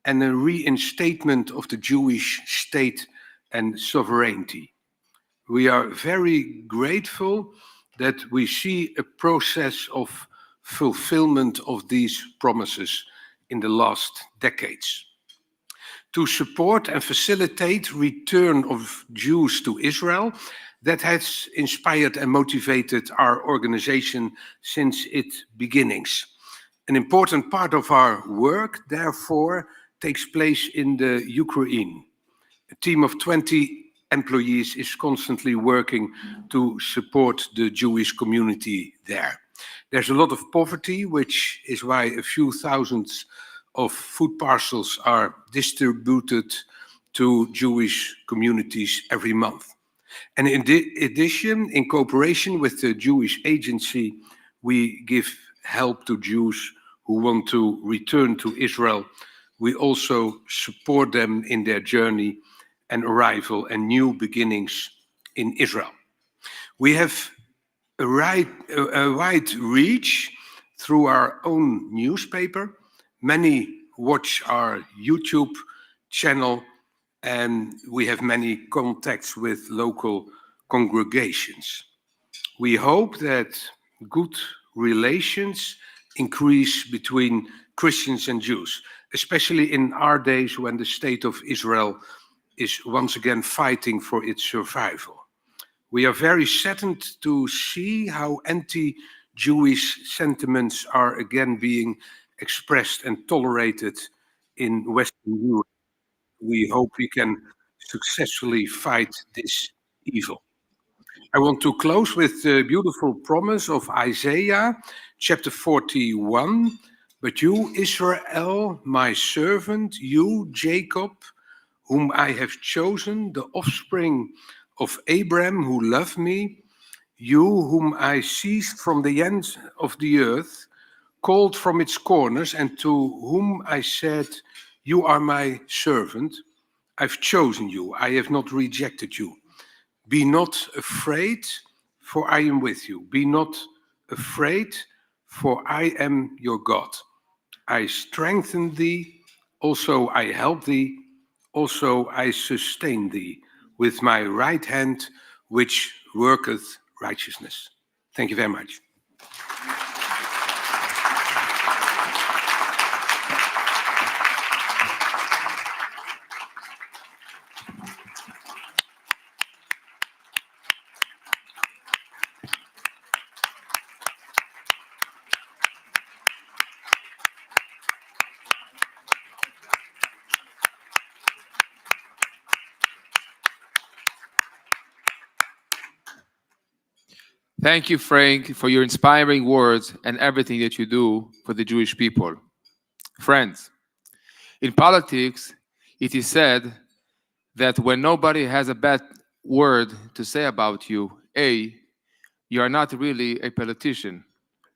Speaker 23: and a reinstatement of the Jewish state and sovereignty. We are very grateful that we see a process of fulfillment of these promises in the last decades. To support and facilitate return of Jews to Israel, that has inspired and motivated our organization since its beginnings. An important part of our work, therefore, takes place in the Ukraine. A team of 20 employees is constantly working to support the Jewish community there. There's a lot of poverty, which is why a few thousands of food parcels are distributed to Jewish communities every month. And in addition, in cooperation with the Jewish Agency, we give help to Jews who want to return to Israel. We also support them in their journey and arrival and new beginnings in Israel. We have a wide reach through our own newspaper. Many watch our YouTube channel, and we have many contacts with local congregations. We hope that good relations increase between Christians and Jews, especially in our days when the state of Israel is once again fighting for its survival. We are very saddened to see how anti-Jewish sentiments are again being expressed and tolerated in Western Europe. We hope we can successfully fight this evil. I want to close with the beautiful promise of Isaiah, chapter 41. But you, Israel, my servant, you, Jacob, whom I have chosen, the offspring of Abraham, who love me, You whom I seized from the ends of the earth, called from its corners, and to whom I said, you are my servant. I've chosen you. I have not rejected you. Be not afraid, for I am with you. Be not afraid, for I am your God. I strengthen thee, also I help thee, also I sustain thee with my right hand, which worketh righteousness. Thank you very much.
Speaker 1: Thank you, Frank, for your inspiring words and everything that you do for the Jewish people. Friends, in politics, it is said that when nobody has a bad word to say about you, A, you are not really a politician,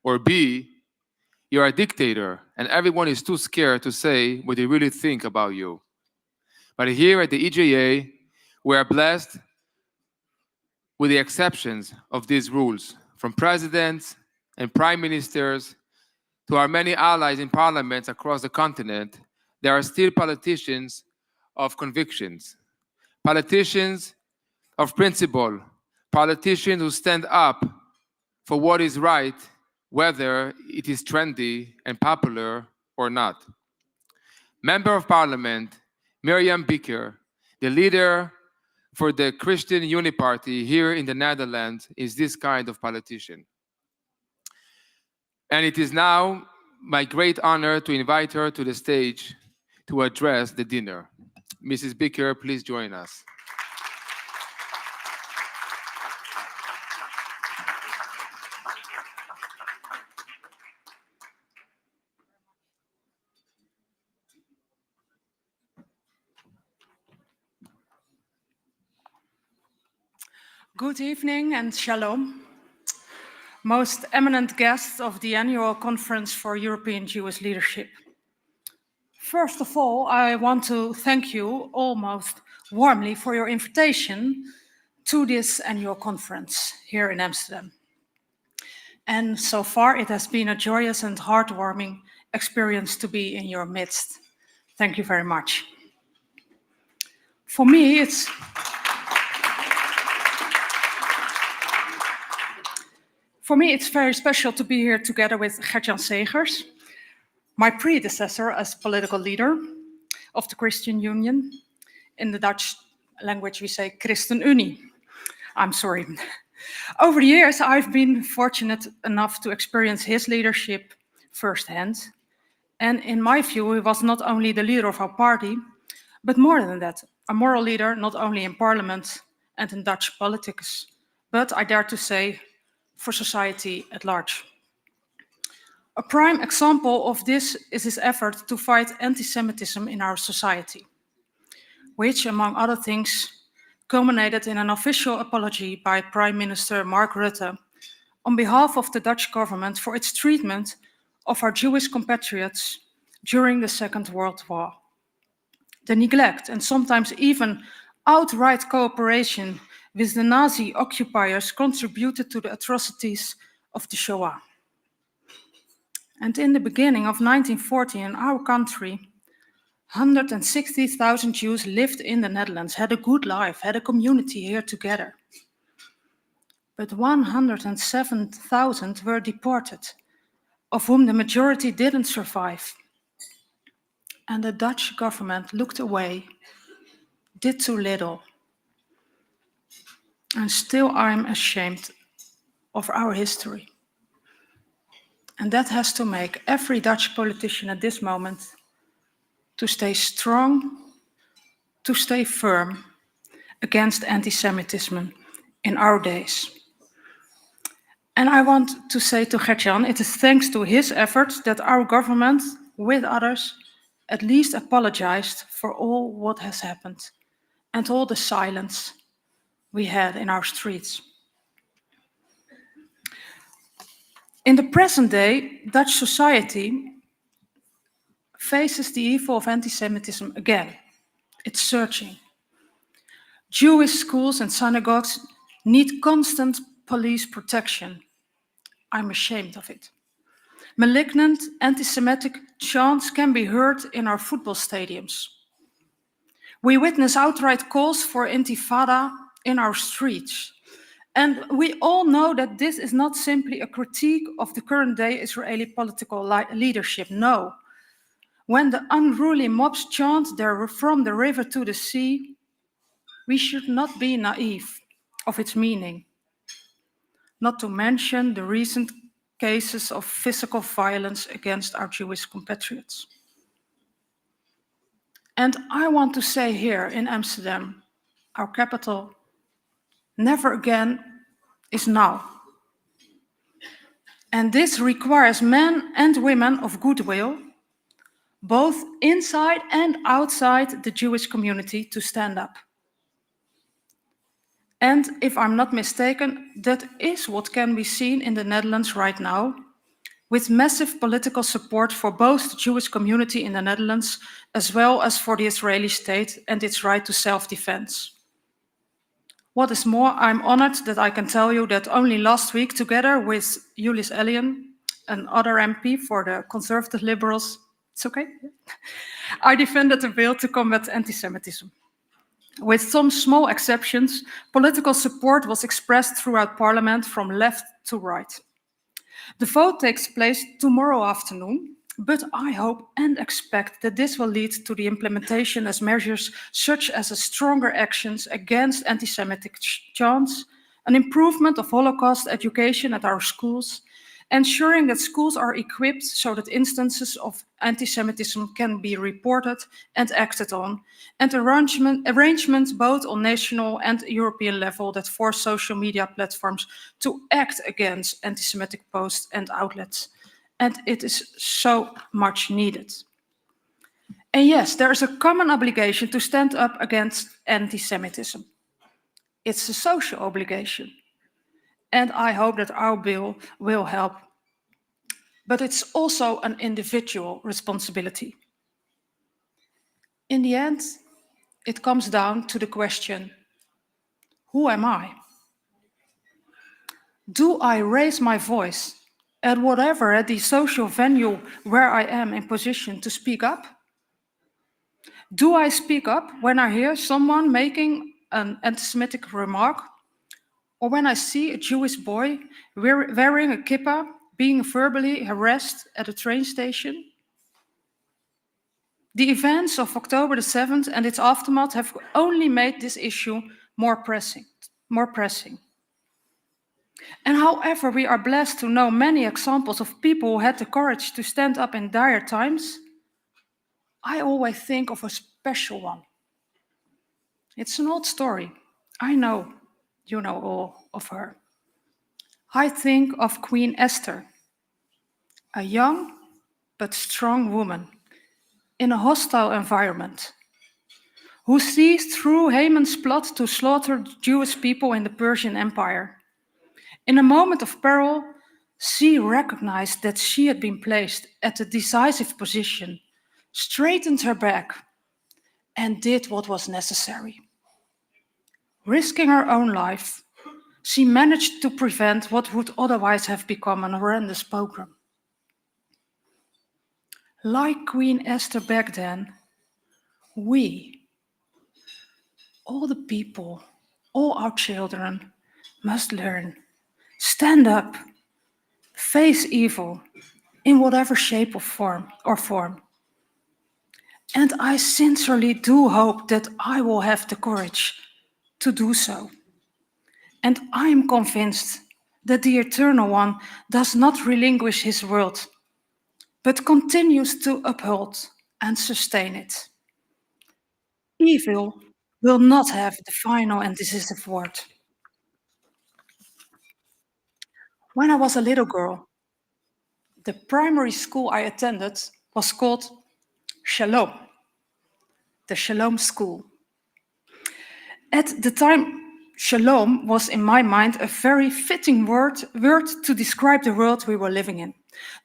Speaker 1: or B, you're a dictator and everyone is too scared to say what they really think about you. But here at the EJA, we are blessed with the exceptions of these rules, from presidents and prime ministers to our many allies in parliaments across the continent. There are still politicians of convictions, politicians of principle, politicians who stand up for what is right, whether it is trendy and popular or not. Member of Parliament Mirjam Bikker, the leader for the Christian Unity Party here in the Netherlands, is this kind of politician. And it is now my great honor to invite her to the stage to address the dinner. Mrs. Bikker, please join us.
Speaker 2: Good evening and shalom. Most eminent guests of the annual Conference for European Jewish Leadership. First of all, I want to thank you all most warmly for your invitation to this annual conference here in Amsterdam. And so far, it has been a joyous and heartwarming experience to be in your midst. Thank you very much. For me, it's very special to be here together with Gert-Jan Segers, my predecessor as political leader of the Christian Union. In the Dutch language, we say ChristenUnie. I'm sorry. Over the years, I've been fortunate enough to experience his leadership firsthand. And in my view, he was not only the leader of our party, but more than that, a moral leader not only in parliament and in Dutch politics, but I dare to say, for society at large. A prime example of this is his effort to fight anti-Semitism in our society, which, among other things, culminated in an official apology by Prime Minister Mark Rutte on behalf of the Dutch government for its treatment of our Jewish compatriots during the Second World War. The neglect and sometimes even outright cooperation with the Nazi occupiers contributed to the atrocities of the Shoah. And in the beginning of 1940 in our country, 160,000 Jews lived in the Netherlands, had a good life, had a community here together. But 107,000 were deported, of whom the majority didn't survive. And the Dutch government looked away, did too little. And still I'm ashamed of our history. And that has to make every Dutch politician at this moment to stay strong, to stay firm against anti-Semitism in our days. And I want to say to Gert-Jan, it is thanks to his efforts that our government, with others, at least apologized for all what has happened and all the silence we had in our streets. In the present day, Dutch society faces the evil of anti-Semitism again. It's surging. Jewish schools and synagogues need constant police protection. I'm ashamed of it. Malignant anti-Semitic chants can be heard in our football stadiums. We witness outright calls for intifada in our streets. And we all know that this is not simply a critique of the current day Israeli political leadership. No. When the unruly mobs chant from the river to the sea, we should not be naive of its meaning. Not to mention the recent cases of physical violence against our Jewish compatriots. And I want to say here in Amsterdam, our capital, never again is now. And this requires men and women of goodwill, both inside and outside the Jewish community, to stand up. And if I'm not mistaken, that is what can be seen in the Netherlands right now, with massive political support for both the Jewish community in the Netherlands as well as for the Israeli state and its right to self-defense. What is more, I'm honored that I can tell you that only last week, together with Julius Elien, another MP for the Conservative Liberals, it's okay, I defended a bill to combat anti-Semitism. With some small exceptions, political support was expressed throughout Parliament from left to right. The vote takes place tomorrow afternoon, but I hope and expect that this will lead to the implementation as measures such as a stronger actions against anti-Semitic chants, an improvement of Holocaust education at our schools, ensuring that schools are equipped so that instances of anti-Semitism can be reported and acted on, and arrangements both on national and European level that force social media platforms to act against anti-Semitic posts and outlets. And it is so much needed. And yes, there is a common obligation to stand up against anti-Semitism. It's a social obligation. And I hope that our bill will help. But it's also an individual responsibility. In the end, it comes down to the question, who am I? Do I raise my voice at the social venue where I am in position to speak up? Do I speak up when I hear someone making an anti-Semitic remark? Or when I see a Jewish boy wearing a kippah being verbally harassed at a train station? The events of October the 7th and its aftermath have only made this issue more pressing. And however, we are blessed to know many examples of people who had the courage to stand up in dire times, I always think of a special one. It's an old story. I know you know all of her. I think of Queen Esther, a young but strong woman in a hostile environment, who sees through Haman's plot to slaughter Jewish people in the Persian Empire. In a moment of peril, she recognized that she had been placed at a decisive position, straightened her back, and did what was necessary. Risking her own life, she managed to prevent what would otherwise have become an horrendous pogrom. Like Queen Esther back then, we, all the people, all our children, must learn, stand up, face evil in whatever shape or form. And I sincerely do hope that I will have the courage to do so. And I am convinced that the Eternal One does not relinquish his world, but continues to uphold and sustain it. Evil will not have the final and decisive word. When I was a little girl, the primary school I attended was called Shalom, the Shalom School. At the time, Shalom was, in my mind, a very fitting word to describe the world we were living in.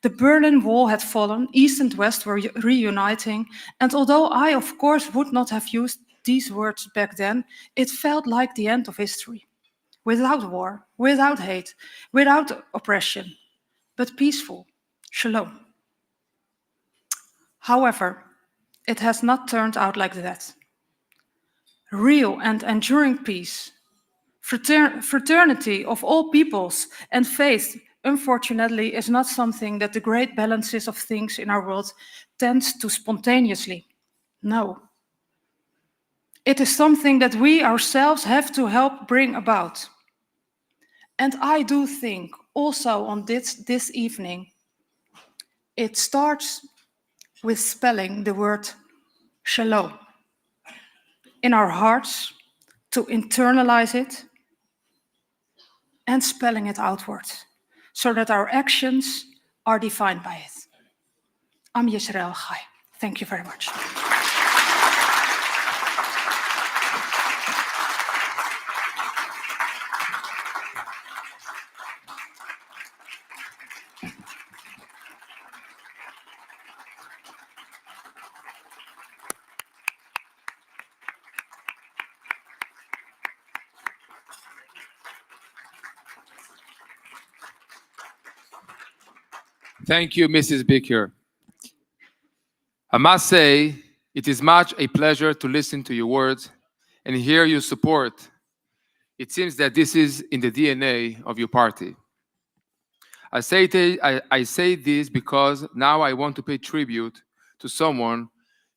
Speaker 2: The Berlin Wall had fallen, East and West were reuniting, and although I, of course, would not have used these words back then, it felt like the end of history. Without war, without hate, without oppression, but peaceful. Shalom. However, it has not turned out like that. Real and enduring peace, fraternity of all peoples and faiths, unfortunately, is not something that the great balances of things in our world tends to spontaneously. No. It is something that we ourselves have to help bring about. And I do think also on this evening, it starts with spelling the word shalom in our hearts, to internalize it and spelling it outward so that our actions are defined by it. Am Yisrael Chai. Thank you very much.
Speaker 1: Thank you, Mrs. Bicker. I must say, it is much a pleasure to listen to your words and hear your support. It seems that this is in the DNA of your party. I say this because now I want to pay tribute to someone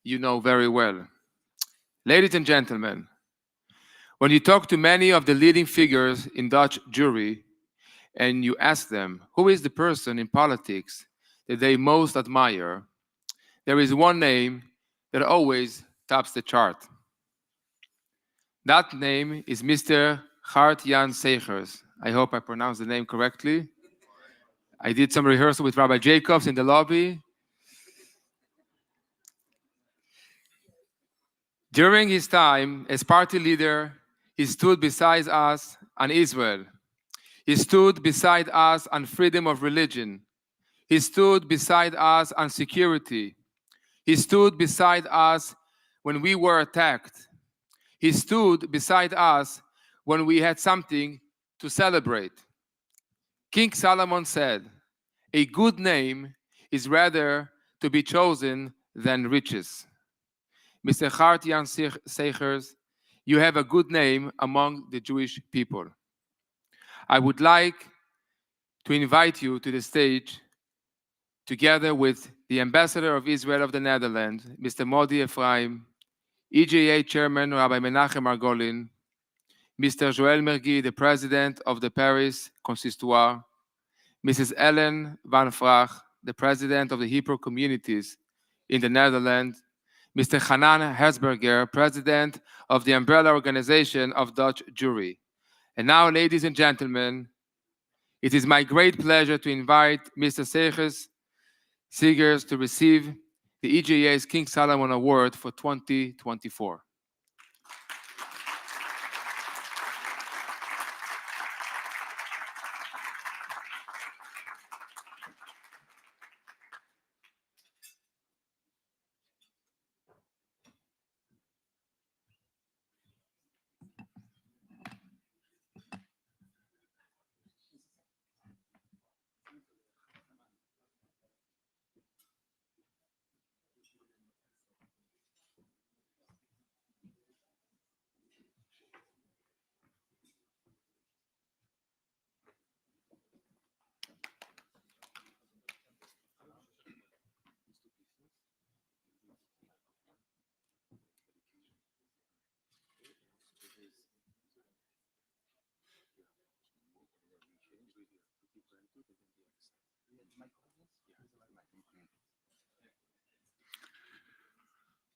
Speaker 1: you know very well. Ladies and gentlemen, when you talk to many of the leading figures in Dutch Jewry, and you ask them, who is the person in politics that they most admire, there is one name that always tops the chart. That name is Mr. Gert-Jan Segers. I hope I pronounced the name correctly. I did some rehearsal with Rabbi Jacobs in the lobby. During his time as party leader, he stood beside us on Israel. He stood beside us on freedom of religion. He stood beside us on security. He stood beside us when we were attacked. He stood beside us when we had something to celebrate. King Solomon said, "A good name is rather to be chosen than riches." Mr. Gert-Jan Segers, you have a good name among the Jewish people. I would like to invite you to the stage together with the Ambassador of Israel of the Netherlands, Mr. Modi Ephraim, EJA Chairman Rabbi Menachem Margolin, Mr. Joël Mergui, the President of the Paris Consistoire, Mrs. Ellen van Vraag, the President of the Hebrew Communities in the Netherlands, Mr. Hanan Herzberger, President of the Umbrella Organization of Dutch Jewry. And now, ladies and gentlemen, it is my great pleasure to invite Mr. Segers to receive the EJA's King Solomon Award for 2024.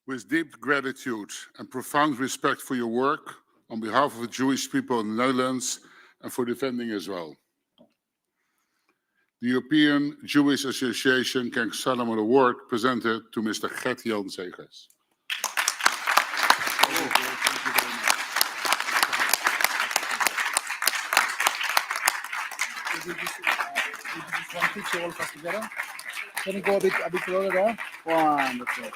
Speaker 3: With deep gratitude and profound respect for your work on behalf of the Jewish people in the Netherlands and for defending Israel. The European Jewish Association King Solomon Award presented to Mr. Gert-Jan Segers.
Speaker 4: just one picture all of us together. Can you go a bit closer there? Wonderful.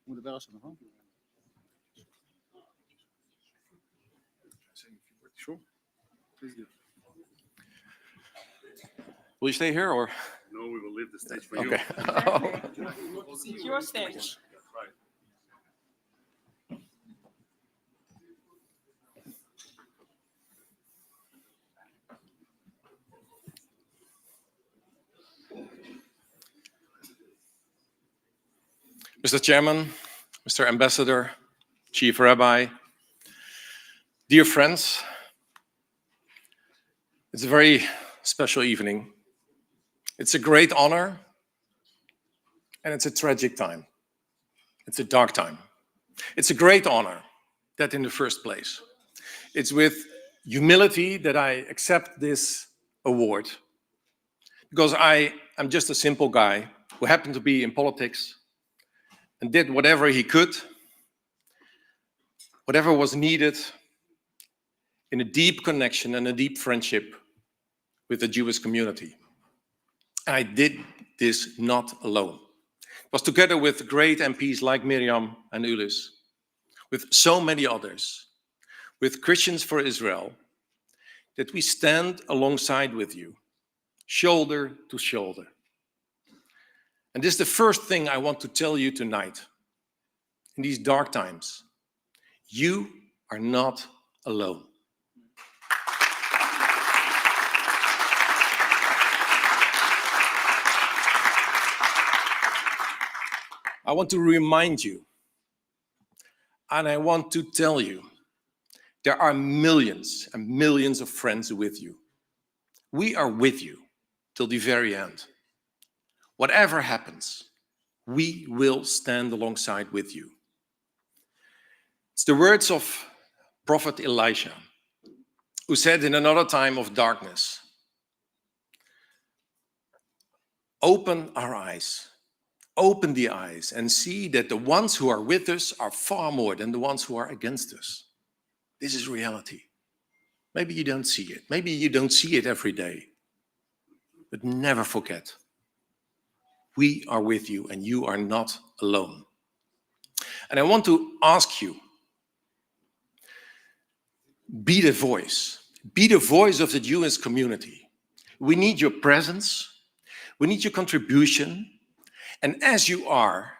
Speaker 4: Moet er wel eens nog.
Speaker 5: Sure. Please do. Will you stay here or?
Speaker 7: No, we will leave the stage for
Speaker 5: Okay.
Speaker 7: you.
Speaker 2: It's your stage.
Speaker 5: Mr. Chairman, Mr. Ambassador, Chief Rabbi, dear friends, it's a very special evening. It's a great honor, and it's a tragic time. It's a dark time. It's a great honor that in the first place. It's with humility that I accept this award, because I am just a simple guy who happened to be in politics and did whatever he could, whatever was needed in a deep connection and a deep friendship with the Jewish community. And I did this not alone. It was together with great MPs like Miriam and Ulis, with so many others, with Christians for Israel, that we stand alongside with you, shoulder to shoulder. And this is the first thing I want to tell you tonight. In these dark times, you are not alone. I want to remind you, and I want to tell you, there are millions and millions of friends with you. We are with you till the very end. Whatever happens, we will stand alongside with you. It's the words of Prophet Elisha, who said in another time of darkness, open our eyes, open the eyes and see that the ones who are with us are far more than the ones who are against us. This is reality. Maybe you don't see it. Maybe you don't see it every day. But never forget, we are with you and you are not alone. And I want to ask you, be the voice of the Jewish community. We need your presence. We need your contribution. And as you are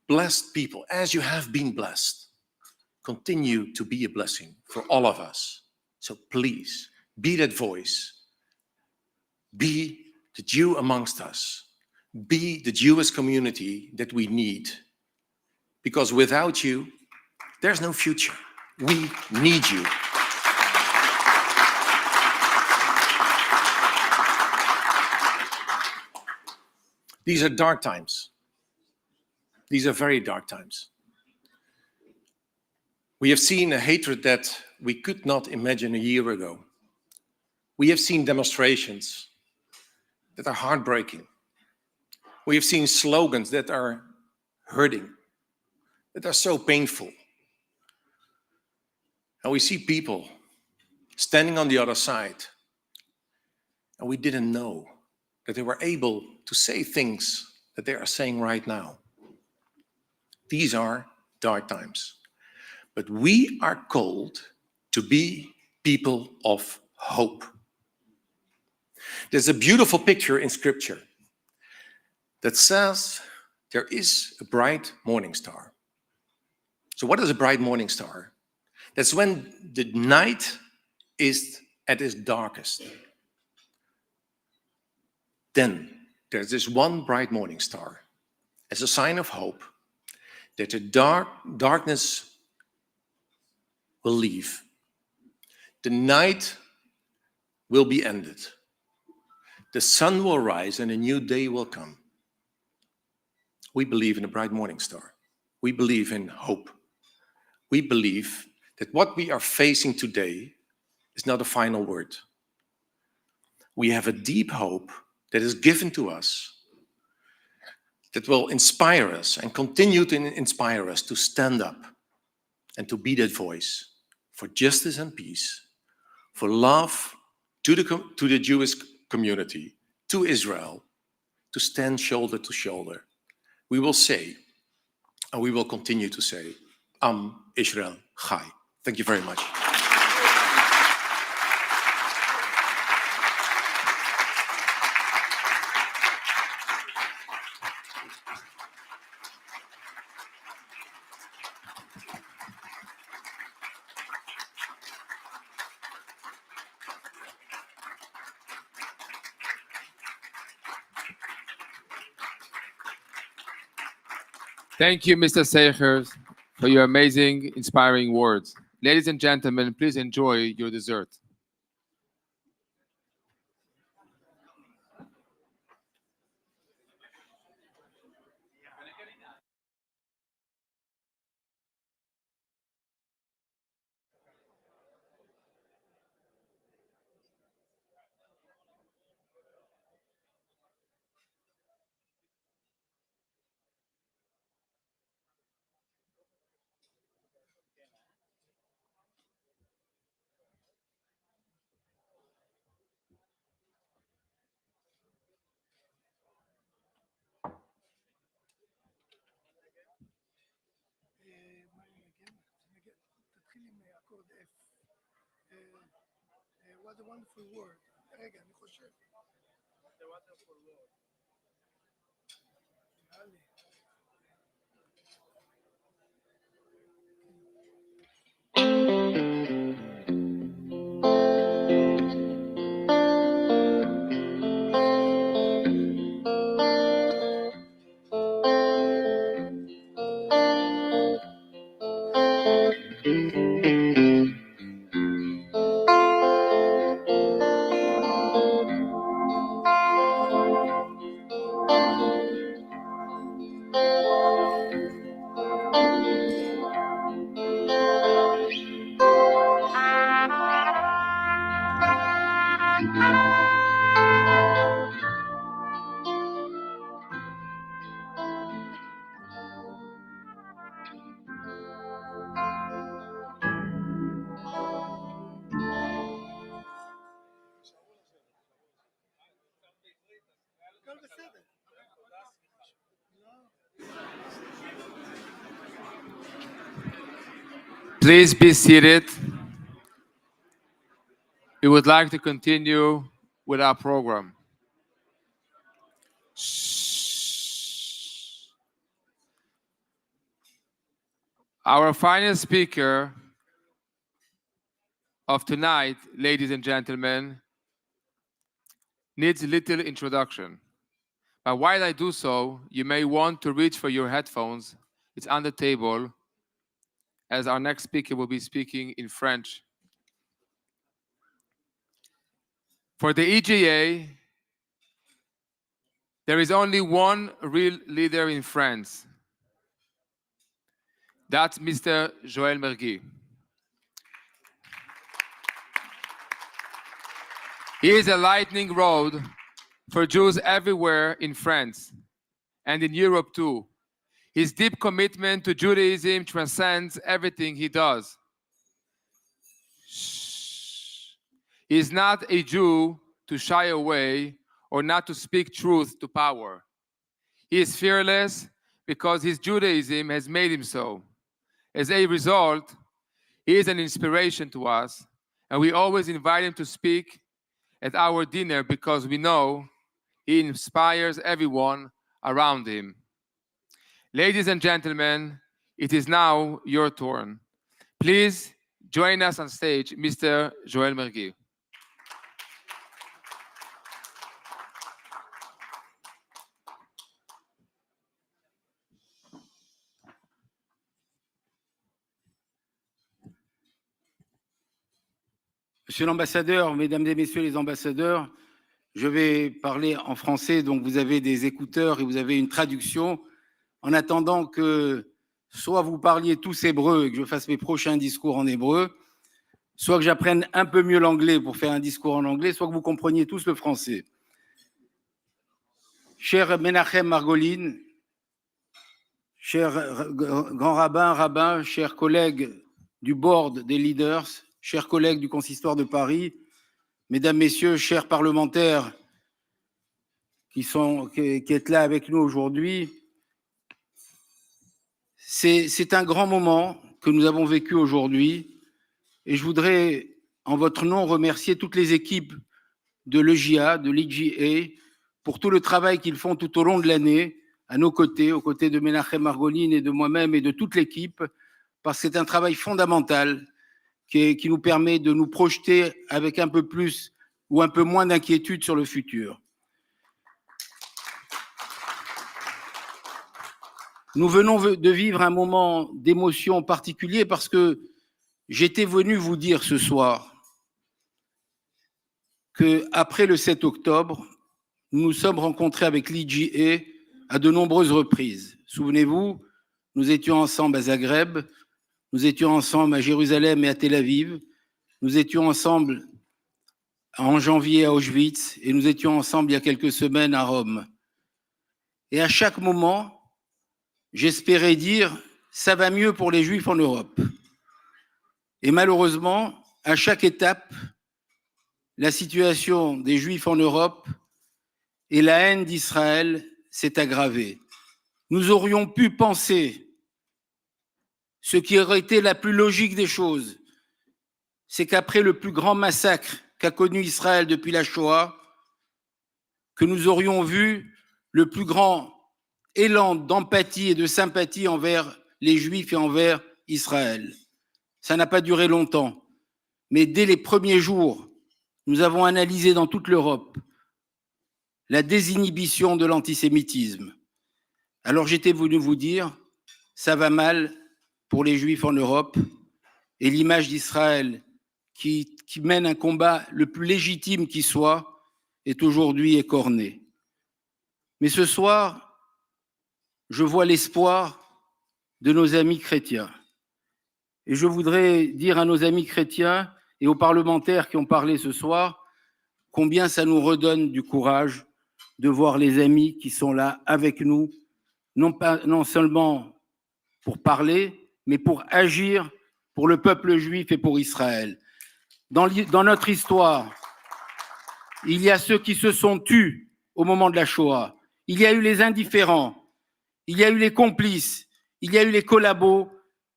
Speaker 5: blessed people, as you have been blessed, continue to be a blessing for all of us. So please, be that voice. Be the Jew amongst us. Be the Jewish community that we need. Because without you, there's no future. We need you. These are dark times. These are very dark times. We have seen a hatred that we could not imagine a year ago. We have seen demonstrations that are heartbreaking. We have seen slogans that are hurting, that are so painful. And we see people standing on the other side, and we didn't know that they were able to say things that they are saying right now. These are dark times. But we are called to be people of hope. There's a beautiful picture in Scripture that says there is a bright morning star. So what is a bright morning star? That's when the night is at its darkest. Then there's this one bright morning star as a sign of hope that the darkness will leave. The night will be ended. The sun will rise and a new day will come. We believe in a bright morning star. We believe in hope. We believe that what we are facing today is not a final word. We have a deep hope that is given to us that will inspire us and continue to inspire us to stand up and to be that voice for justice and peace, for love to the Jewish community, to Israel, to stand shoulder to shoulder. We will say, and we will continue to say, Am Israel Chai. Thank you very much.
Speaker 1: Thank you, Mr. Segers, for your amazing, inspiring words. Ladies and gentlemen, please enjoy your dessert.
Speaker 16: What a wonderful word. רגע, אני חושב.
Speaker 1: Please be seated. We would like to continue with our program. Our final speaker of tonight, ladies and gentlemen, needs little introduction. But while I do so, you may want to reach for your headphones. It's on the table, as our next speaker will be speaking in French. For the EJA, there is only one real leader in France. That's Mr. Joël Mergui. He is a lightning rod for Jews everywhere in France and in Europe too. His deep commitment to Judaism transcends everything he does. He is not a Jew to shy away or not to speak truth to power. He is fearless because his Judaism has made him so. As a result, he is an inspiration to us, and we always invite him to speak at our dinner because we know he inspires everyone around him. Ladies and gentlemen, it is now your turn. Please join us on stage, Mr. Joël Mergui.
Speaker 8: Monsieur l'ambassadeur, mesdames et messieurs les ambassadeurs, je vais parler en français, donc vous avez des écouteurs et vous avez une traduction. En attendant que soit vous parliez tous hébreu et que je fasse mes prochains discours en hébreu, soit que j'apprenne un peu mieux l'anglais pour faire un discours en anglais, soit que vous compreniez tous le français. Cher Menachem Margolin, cher grand rabbin, chers collègues du board des leaders, chers collègues du consistoire de Paris, mesdames, messieurs, chers parlementaires qui êtes là avec nous aujourd'hui, c'est un grand moment que nous avons vécu aujourd'hui et je voudrais, en votre nom, remercier toutes les équipes de l'EJA, de l'IGA, pour tout le travail qu'ils font tout au long de l'année, à nos côtés, aux côtés de Menachem Margolin et de moi-même et de toute l'équipe, parce que c'est un travail fondamental qui nous permet de nous projeter avec un peu plus ou un peu moins d'inquiétude sur le futur. Nous venons de vivre un moment d'émotion particulier parce que j'étais venu vous dire ce soir qu'après le 7 octobre, nous nous sommes rencontrés avec l'IGA à de nombreuses reprises. Souvenez-vous, nous étions ensemble à Zagreb, nous étions ensemble à Jérusalem et à Tel Aviv, nous étions ensemble en janvier à Auschwitz et nous étions ensemble il y a quelques semaines à Rome. Et à chaque moment, j'espérais dire « ça va mieux pour les Juifs en Europe ». Et malheureusement, à chaque étape, la situation des Juifs en Europe et la haine d'Israël s'est aggravée. Nous aurions pu penser, ce qui aurait été la plus logique des choses, c'est qu'après le plus grand massacre qu'a connu Israël depuis la Shoah, que nous aurions vu le plus grand élan d'empathie et de sympathie envers les Juifs et envers Israël. Ça n'a pas duré longtemps, mais dès les premiers jours, nous avons analysé dans toute l'Europe la désinhibition de l'antisémitisme. Alors j'étais venu vous dire, ça va mal pour les Juifs en Europe et l'image d'Israël qui mène un combat le plus légitime qui soit est aujourd'hui écornée. Mais ce soir, je vois l'espoir de nos amis chrétiens. Et je voudrais dire à nos amis chrétiens et aux parlementaires qui ont parlé ce soir combien ça nous redonne du courage de voir les amis qui sont là avec nous, non seulement pour parler, mais pour agir pour le peuple juif et pour Israël. Dans notre histoire, il y a ceux qui se sont tus au moment de la Shoah, il y a eu les indifférents, il y a eu les complices, il y a eu les collabos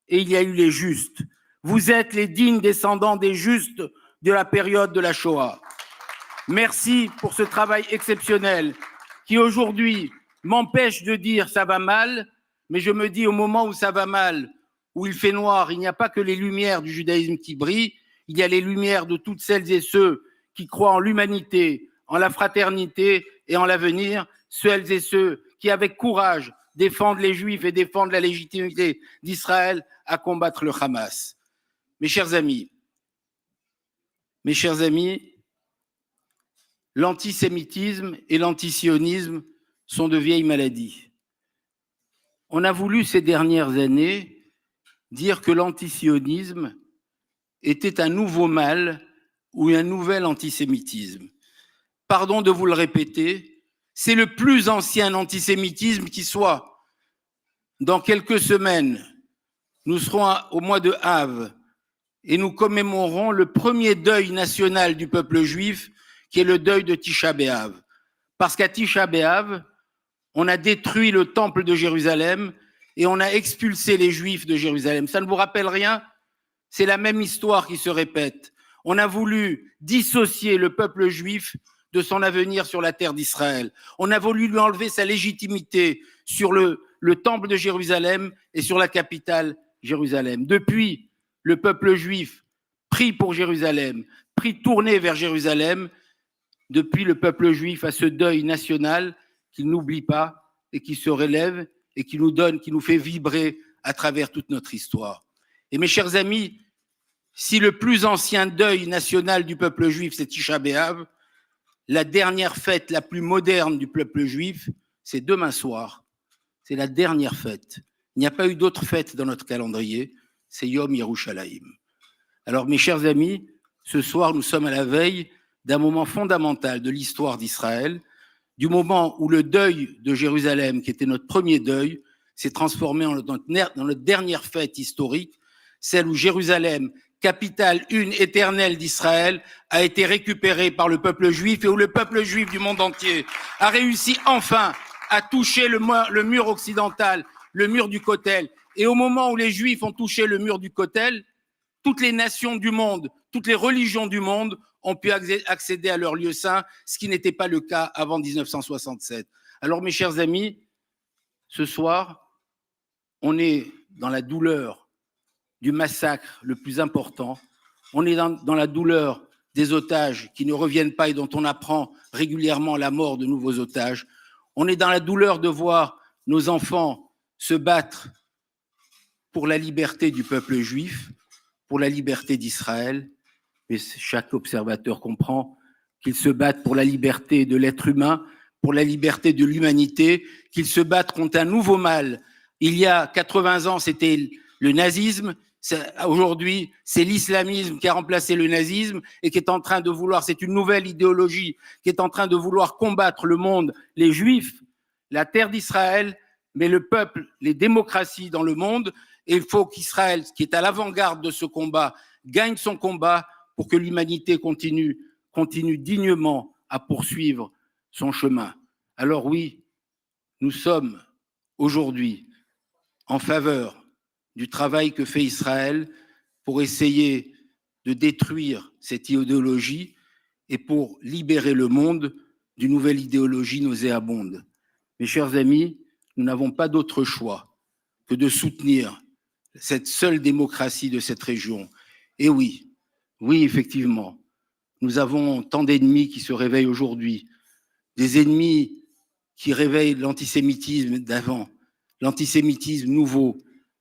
Speaker 8: et il y a eu les justes. Vous êtes les dignes descendants des justes de la période de la Shoah. Merci pour ce travail exceptionnel qui aujourd'hui m'empêche de dire ça va mal, mais je me dis au moment où ça va mal, où il fait noir, il n'y a pas que les lumières du judaïsme qui brillent, il y a les lumières de toutes celles et ceux qui croient en l'humanité, en la fraternité et en l'avenir, celles et ceux qui avec courage défendent les Juifs et défendent la légitimité d'Israël à combattre le Hamas. Mes chers amis, l'antisémitisme et l'antisionisme sont de vieilles maladies. On a voulu ces dernières années dire que l'antisionisme était un nouveau mal ou un nouvel antisémitisme. Pardon de vous le répéter, c'est le plus ancien antisémitisme qui soit. Dans quelques semaines, nous serons au mois de Av et nous commémorons le premier deuil national du peuple juif, qui est le deuil de Tisha B'Av. Parce qu'à Tisha B'Av, on a détruit le temple de Jérusalem et on a expulsé les Juifs de Jérusalem. Ça ne vous rappelle rien? C'est la même histoire qui se répète. On a voulu dissocier le peuple juif de son avenir sur la terre d'Israël. On a voulu lui enlever sa légitimité sur le temple de Jérusalem et sur la capitale Jérusalem. Depuis, le peuple juif prie pour Jérusalem, prie tourné vers Jérusalem. Depuis, le peuple juif a ce deuil national qu'il n'oublie pas et qui se relève et qui nous fait vibrer à travers toute notre histoire. Et mes chers amis, si le plus ancien deuil national du peuple juif, c'est Tisha B'Av, la dernière fête la plus moderne du peuple juif, c'est demain soir. C'est la dernière fête. Il n'y a pas eu d'autre fête dans notre calendrier, c'est Yom Yerushalayim. Alors, mes chers amis, ce soir, nous sommes à la veille d'un moment fondamental de l'histoire d'Israël, du moment où le deuil de Jérusalem, qui était notre premier deuil, s'est transformé dans notre dernière fête historique, celle où Jérusalem, capitale une éternelle d'Israël, a été récupérée par le peuple juif et où le peuple juif du monde entier a réussi enfin à toucher le mur occidental, le mur du Kotel. Et au moment où les Juifs ont touché le mur du Kotel, toutes les nations du monde, toutes les religions du monde ont pu accéder à leur lieu saint, ce qui n'était pas le cas avant 1967. Alors, mes chers amis, ce soir, on est dans la douleur du massacre le plus important. On est dans la douleur des otages qui ne reviennent pas et dont on apprend régulièrement la mort de nouveaux otages. On est dans la douleur de voir nos enfants se battre pour la liberté du peuple juif, pour la liberté d'Israël. Mais chaque observateur comprend qu'ils se battent pour la liberté de l'être humain, pour la liberté de l'humanité, qu'ils se battent contre un nouveau mal. Il y a 80 ans, c'était le nazisme. Aujourd'hui, c'est l'islamisme qui a remplacé le nazisme et qui est en train de vouloir, c'est une nouvelle idéologie qui est en train de vouloir combattre le monde, les Juifs, la terre d'Israël, mais le peuple, les démocraties dans le monde. Et il faut qu'Israël, qui est à l'avant-garde de ce combat, gagne son combat pour que l'humanité continue dignement à poursuivre son chemin. Alors oui, nous sommes aujourd'hui en faveur du travail que fait Israël pour essayer de détruire cette idéologie et pour libérer le monde d'une nouvelle idéologie nauséabonde. Mes chers amis, nous n'avons pas d'autre choix que de soutenir cette seule démocratie de cette région. Et oui, effectivement, nous avons tant d'ennemis qui se réveillent aujourd'hui, des ennemis qui réveillent l'antisémitisme d'avant, l'antisémitisme nouveau,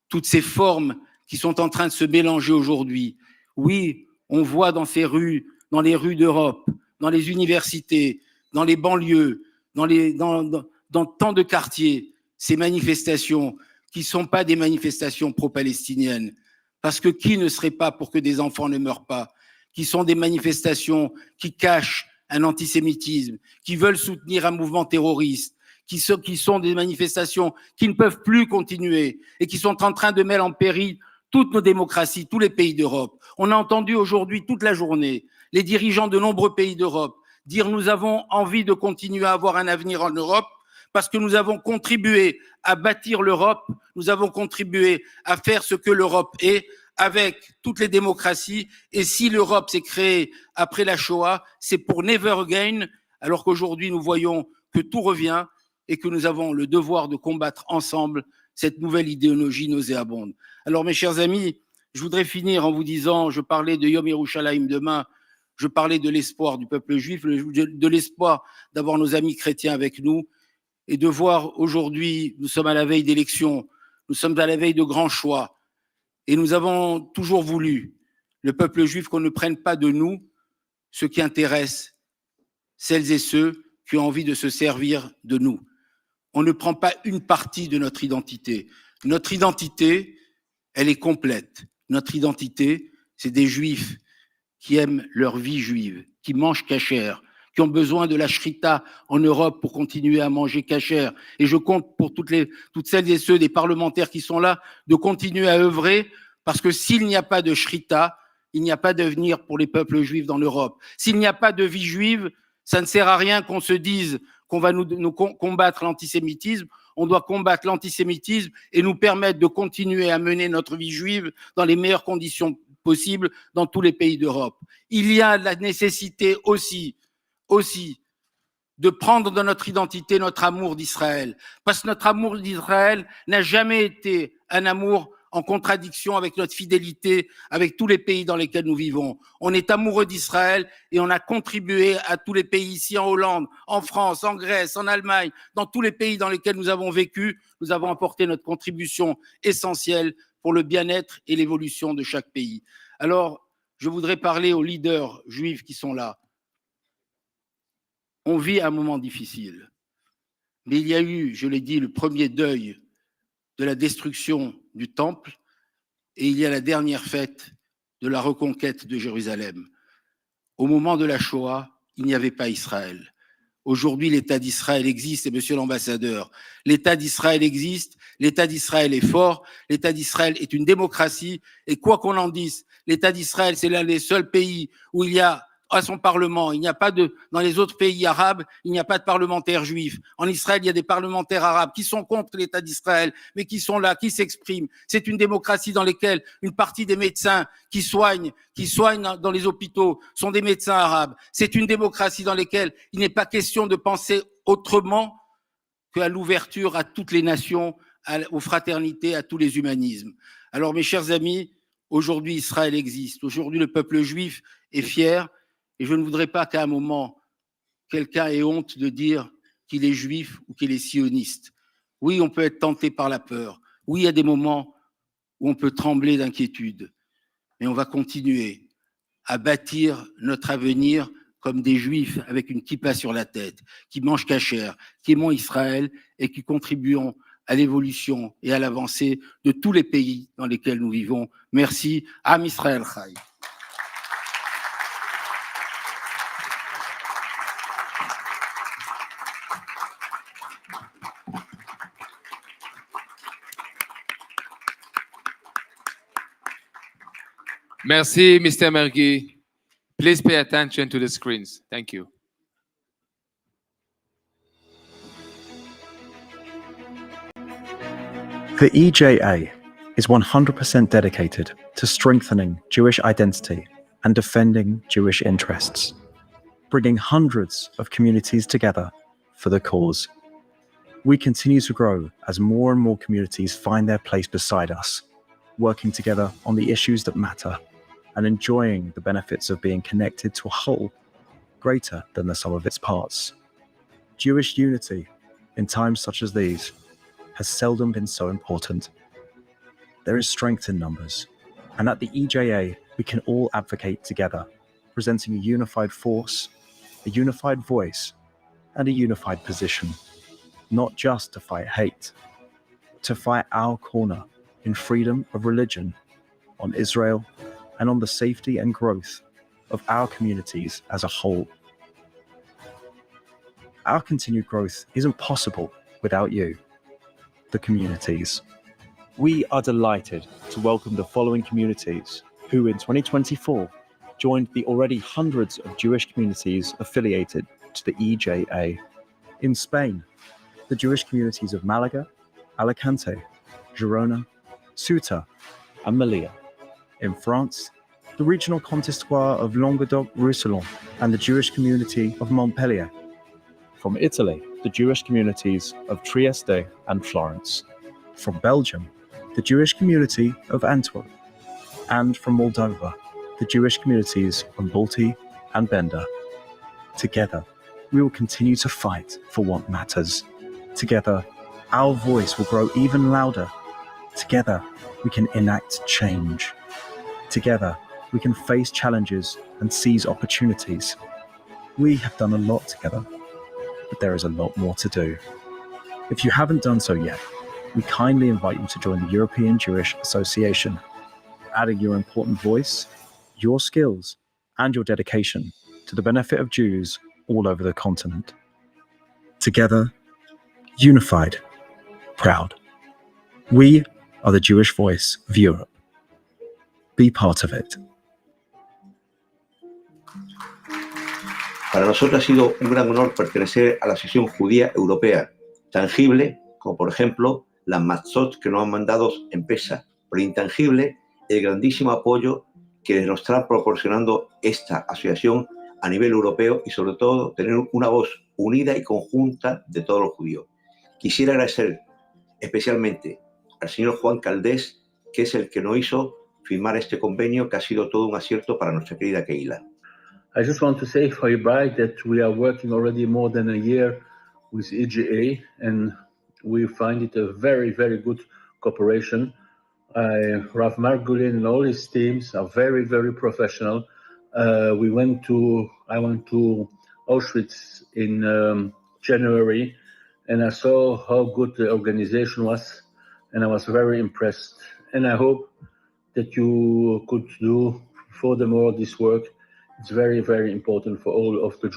Speaker 8: toutes ces formes qui sont en train de se mélanger aujourd'hui. Oui, on voit dans ces rues, dans les rues d'Europe, dans les universités, dans les banlieues, dans tant de quartiers, ces manifestations qui ne sont pas des manifestations pro-palestiniennes, parce que qui ne serait pas pour que des enfants ne meurent pas, qui sont des manifestations qui cachent un antisémitisme, qui veulent soutenir un mouvement terroriste, qui sont des manifestations qui ne peuvent plus continuer et qui sont en train de mettre en péril toutes nos démocraties, tous les pays d'Europe. On a entendu aujourd'hui toute la journée les dirigeants de nombreux pays d'Europe dire « nous avons envie de continuer à avoir un avenir en Europe », parce que nous avons contribué à bâtir l'Europe, nous avons contribué à faire ce que l'Europe est avec toutes les démocraties. Et si l'Europe s'est créée après la Shoah, c'est pour never again, alors qu'aujourd'hui nous voyons que tout revient et que nous avons le devoir de combattre ensemble cette nouvelle idéologie nauséabonde. Alors mes chers amis, je voudrais finir en vous disant, je parlais de Yom Yerushalayim demain, je parlais de l'espoir du peuple juif, de l'espoir d'avoir nos amis chrétiens avec nous, et de voir aujourd'hui, nous sommes à la veille d'élections, nous sommes à la veille de grands choix, et nous avons toujours voulu, le peuple juif, qu'on ne prenne pas de nous ce qui intéresse celles et ceux qui ont envie de se servir de nous. On ne prend pas une partie de notre identité. Notre identité, elle est complète. Notre identité, c'est des juifs qui aiment leur vie juive, qui mangent kasher, qui ont besoin de la shrita en Europe pour continuer à manger kasher. Et je compte pour toutes celles et ceux des parlementaires qui sont là, de continuer à œuvrer, parce que s'il n'y a pas de shrita, il n'y a pas d'avenir pour les peuples juifs dans l'Europe. S'il n'y a pas de vie juive, ça ne sert à rien qu'on se dise qu'on va nous combattre l'antisémitisme. On doit combattre l'antisémitisme et nous permettre de continuer à mener notre vie juive dans les meilleures conditions possibles dans tous les pays d'Europe. Il y a la nécessité aussi de prendre dans notre identité notre amour d'Israël, parce que notre amour d'Israël n'a jamais été un amour en contradiction avec notre fidélité avec tous les pays dans lesquels nous vivons. On est amoureux d'Israël et on a contribué à tous les pays ici en Hollande, en France, en Grèce, en Allemagne, dans tous les pays dans lesquels nous avons vécu, nous avons apporté notre contribution essentielle pour le bien-être et l'évolution de chaque pays. Alors, je voudrais parler aux leaders juifs qui sont là. On vit un moment difficile, mais il y a eu, je l'ai dit, le premier deuil de la destruction du temple et il y a la dernière fête de la reconquête de Jérusalem. Au moment de la Shoah, il n'y avait pas Israël. Aujourd'hui, l'État d'Israël existe, et monsieur l'ambassadeur, l'État d'Israël existe, l'État d'Israël est fort, l'État d'Israël est une démocratie, et quoi qu'on en dise, l'État d'Israël, c'est l'un des seuls pays où il y a à son parlement, il n'y a pas dans les autres pays arabes, il n'y a pas de parlementaires juifs. En Israël, il y a des parlementaires arabes qui sont contre l'État d'Israël, mais qui sont là, qui s'expriment. C'est une démocratie dans laquelle une partie des médecins qui soignent dans les hôpitaux sont des médecins arabes. C'est une démocratie dans laquelle il n'est pas question de penser autrement qu'à l'ouverture à toutes les nations, aux fraternités, à tous les humanismes. Alors, mes chers amis, aujourd'hui, Israël existe. Aujourd'hui, le peuple juif est fier. Et je ne voudrais pas qu'à un moment, quelqu'un ait honte de dire qu'il est juif ou qu'il est sioniste. Oui, on peut être tenté par la peur. Oui, il y a des moments où on peut trembler d'inquiétude. Mais on va continuer à bâtir notre avenir comme des juifs avec une kippa sur la tête, qui mangent kasher, qui aimons Israël et qui contribuons à l'évolution et à l'avancée de tous les pays dans lesquels nous vivons. Merci. Am Israël Chai.
Speaker 1: Merci, Mr. Mergui. Please pay attention to the screens. Thank you.
Speaker 9: The EJA is 100% dedicated to strengthening Jewish identity and defending Jewish interests, bringing hundreds of communities together for the cause. We continue to grow as more and more communities find their place beside us, working together on the issues that matter and enjoying the benefits of being connected to a whole greater than the sum of its parts. Jewish unity in times such as these has seldom been so important. There is strength in numbers, and at the EJA, we can all advocate together, presenting a unified force, a unified voice, and a unified position, not just to fight hate, to fight our corner in freedom of religion, on Israel, and on the safety and growth of our communities as a whole. Our continued growth isn't possible without you, the communities. We are delighted to welcome the following communities who in 2024 joined the already hundreds of Jewish communities affiliated to the EJA. In Spain, the Jewish communities of Malaga, Alicante, Girona, Ceuta, and Melilla. In France, the regional consistoire of Languedoc-Roussillon and the Jewish community of Montpellier. From Italy, the Jewish communities of Trieste and Florence. From Belgium, the Jewish community of Antwerp. And from Moldova, the Jewish communities of Balti and Bender. Together, we will continue to fight for what matters. Together, our voice will grow even louder. Together, we can enact change. Together, we can face challenges and seize opportunities. We have done a lot together, but there is a lot more to do. If you haven't done so yet, we kindly invite you to join the European Jewish Association, adding your important voice, your skills, and your dedication to the benefit of Jews all over the continent. Together, unified, proud. We are the Jewish voice of Europe. Be part of it.
Speaker 10: Para nosotros ha sido un gran honor pertenecer a la Asociación Judía Europea, tangible como por ejemplo las matzot que nos han mandado en Pesa, pero intangible el grandísimo apoyo que nos está proporcionando esta asociación a nivel europeo y sobre todo tener una voz unida y conjunta de todos los judíos. Quisiera agradecer especialmente al señor Juan Caldés, que es el que nos hizo firmar este convenio, que ha sido todo un acierto para nuestra querida Kehila.
Speaker 22: I just want to say for Hebraic that we are working already more than a year with EJA, and we find it a very, very good cooperation. Rav Margulin and all his teams are very, very professional. I went to Auschwitz in January, and I saw how good the organization was, and I was very impressed. And I hope that you could do
Speaker 11: Furthermore, this work is very, very important for all of the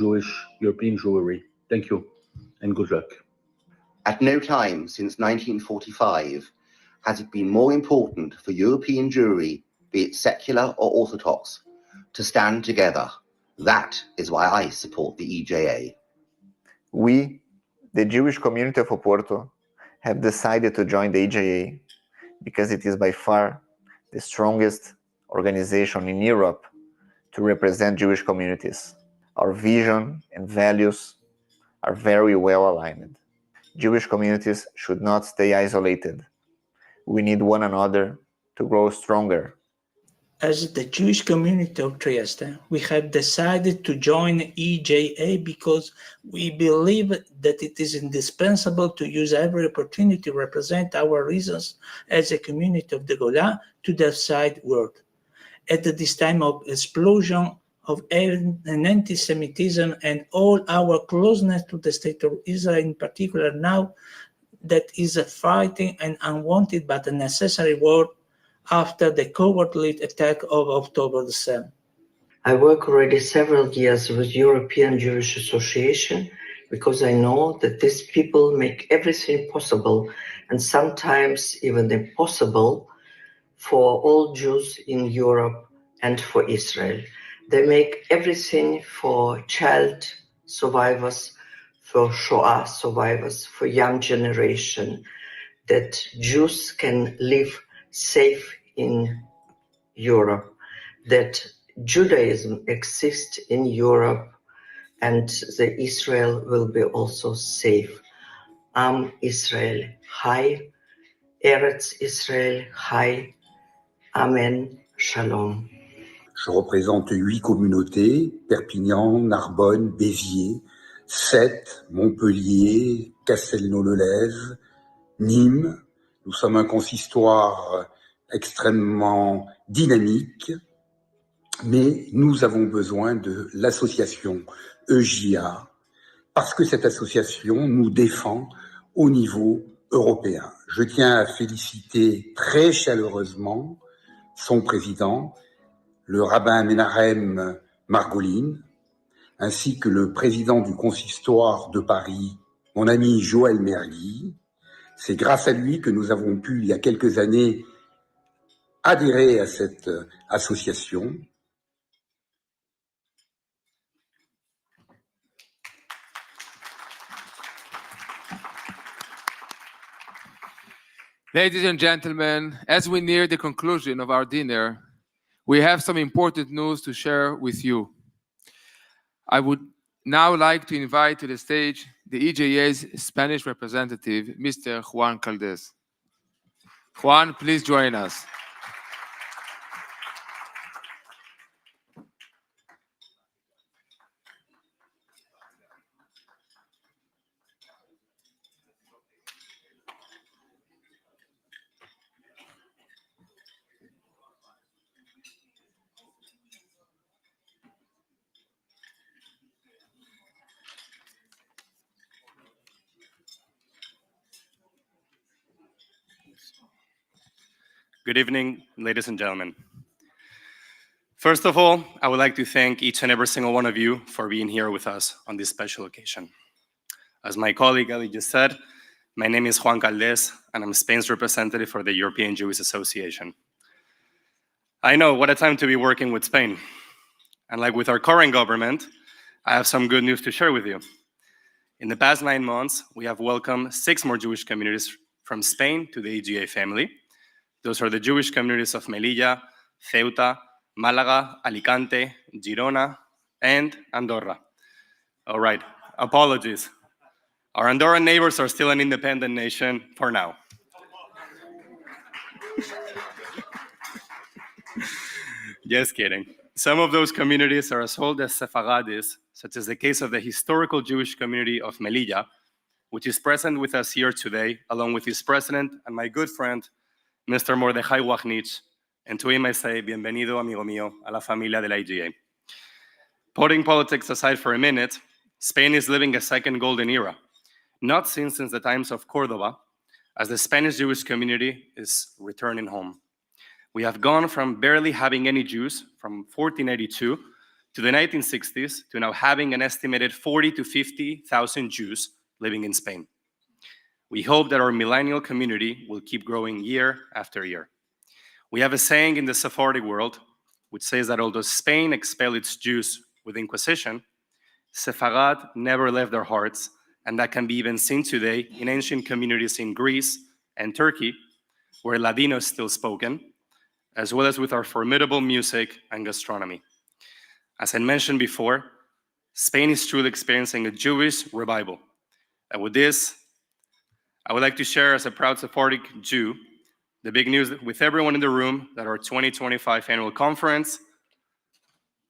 Speaker 11: European Jewry. Thank you and good luck.
Speaker 10: At no time since 1945 has it been more important for European Jewry, be it secular or orthodox, to stand together. That is why I support the EJA.
Speaker 12: We, the Jewish community of Oporto, have decided to join the EJA because it is by far the strongest organization in Europe to represent Jewish communities. Our vision and values are very well aligned. Jewish communities should not stay isolated. We need one another to grow stronger.
Speaker 13: As the Jewish community of Trieste, we have decided to join EJA because we believe that it is indispensable to use every opportunity to represent our reasons as a community of the Golan to the outside world. At this time of explosion of anti-Semitism and all our closeness to the state of Israel in particular now, that is a fighting and unwanted but a necessary war after the cowardly attack of October the 7th.
Speaker 24: I work already several years with European Jewish Association because I know that these people make everything possible and sometimes even impossible for all Jews in Europe and for Israel. They make everything for child survivors, for Shoah survivors, for young generation, that Jews can live safe in Europe, that Judaism exists in Europe, and that Israel will be also safe. Am Israel Chai, Eretz Israel Chai, Amen, Shalom.
Speaker 25: Je représente 8 communautés, Perpignan, Narbonne, Béziers, Sète, Montpellier, Castelnau-le-Lève, Nîmes. Nous sommes un consistoire extrêmement dynamique, mais nous avons besoin de l'association EJA parce que cette association nous défend au niveau européen. Je tiens à féliciter très chaleureusement son président, le rabbin Menachem Margolin, ainsi que le président du consistoire de Paris, mon ami Joël Mergui. C'est grâce à lui que nous avons pu, il y a quelques années, adhérer à cette association.
Speaker 1: Ladies and gentlemen, as we near the conclusion of our dinner, we have some important news to share with you. I would now like to invite to the stage the EJA's Spanish representative, Mr. Juan Caldes. Juan, please join us.
Speaker 26: Good evening, ladies and gentlemen. First of all, I would like to thank each and every single one of you for being here with us on this special occasion. As my colleague Ali just said, my name is Juan Caldes, and I'm Spain's representative for the European Jewish Association. I know what a time to be working with Spain. And like with our current government, I have some good news to share with you. In the past 9 months, we have welcomed 6 more Jewish communities from Spain to the EJA family. Those are the Jewish communities of Melilla, Ceuta, Málaga, Alicante, Girona, and Andorra. All right, apologies. Our Andorran neighbors are still an independent nation for now. Just kidding. Some of those communities are as old as Sephardi's, such as the case of the historical Jewish community of Melilla, which is present with us here today, along with its president and my good friend, Mr. Mordechai Wachnich, and to him I say, bienvenido, amigo mío, a la familia de la EJA. Putting politics aside for a minute, Spain is living a second golden era, not since the times of Cordoba, as the Spanish Jewish community is returning home. We have gone from barely having any Jews from 1482 to the 1960s to now having an estimated 40 to 50,000 Jews living in Spain. We hope that our millennial community will keep growing year after year. We have a saying in the Sephardic world, which says that although Spain expelled its Jews with Inquisition, Sepharad never left their hearts, and that can be even seen today in ancient communities in Greece and Turkey, where Ladino is still spoken, as well as with our formidable music and gastronomy. As I mentioned before, Spain is truly experiencing a Jewish revival. And with this, I would like to share as a proud Sephardic Jew the big news with everyone in the room that our 2025 annual conference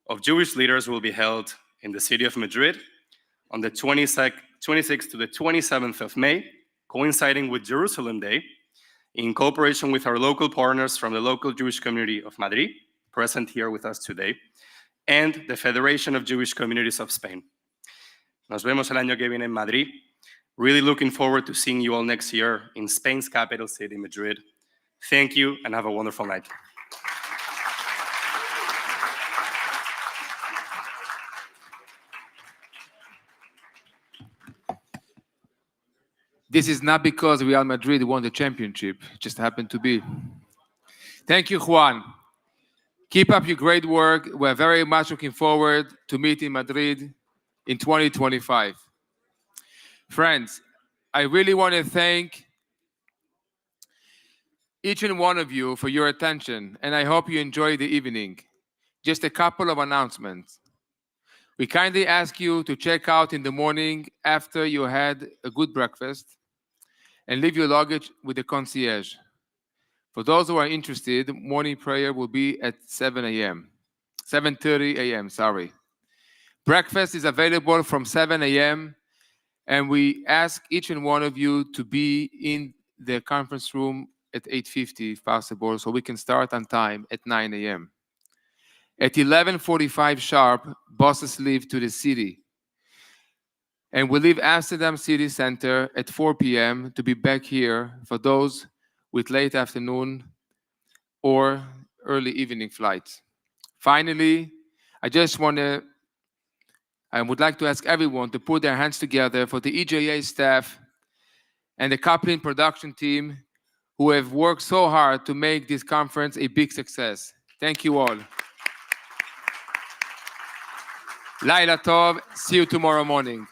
Speaker 26: of Jewish leaders will be held in the city of Madrid on the 26th to the 27th of May, coinciding with Jerusalem Day, in cooperation with our local partners from the local Jewish community of Madrid, present here with us today, and the Federation of Jewish Communities of Spain. Nos vemos el año que viene en Madrid. Really looking forward to seeing you all next year in Spain's capital city, Madrid. Thank you and have a wonderful night.
Speaker 1: This is not because Real Madrid won the championship. It just happened to be. Thank you, Juan. Keep up your great work. We're very much looking forward to meeting Madrid in 2025. Friends, I really want to thank each and one of you for your attention, and I hope you enjoy the evening. Just a couple of announcements. We kindly ask you to check out in the morning after you had a good breakfast and leave your luggage with the concierge. For those who are interested, morning prayer will be at 7:30 a.m., sorry. Breakfast is available from 7 a.m., and we ask each and one of you to be in the conference room at 8:50 if possible, so we can start on time at 9 a.m. At 11:45 sharp, buses leave to the city. And we leave Amsterdam City Center at 4 p.m. to be back here for those with late afternoon or early evening flights. Finally, I would like to ask everyone to put their hands together for the EJA staff and the Kaplan production team who have worked so hard to make this conference a big success. Thank you all. Laila Tov, see you tomorrow morning.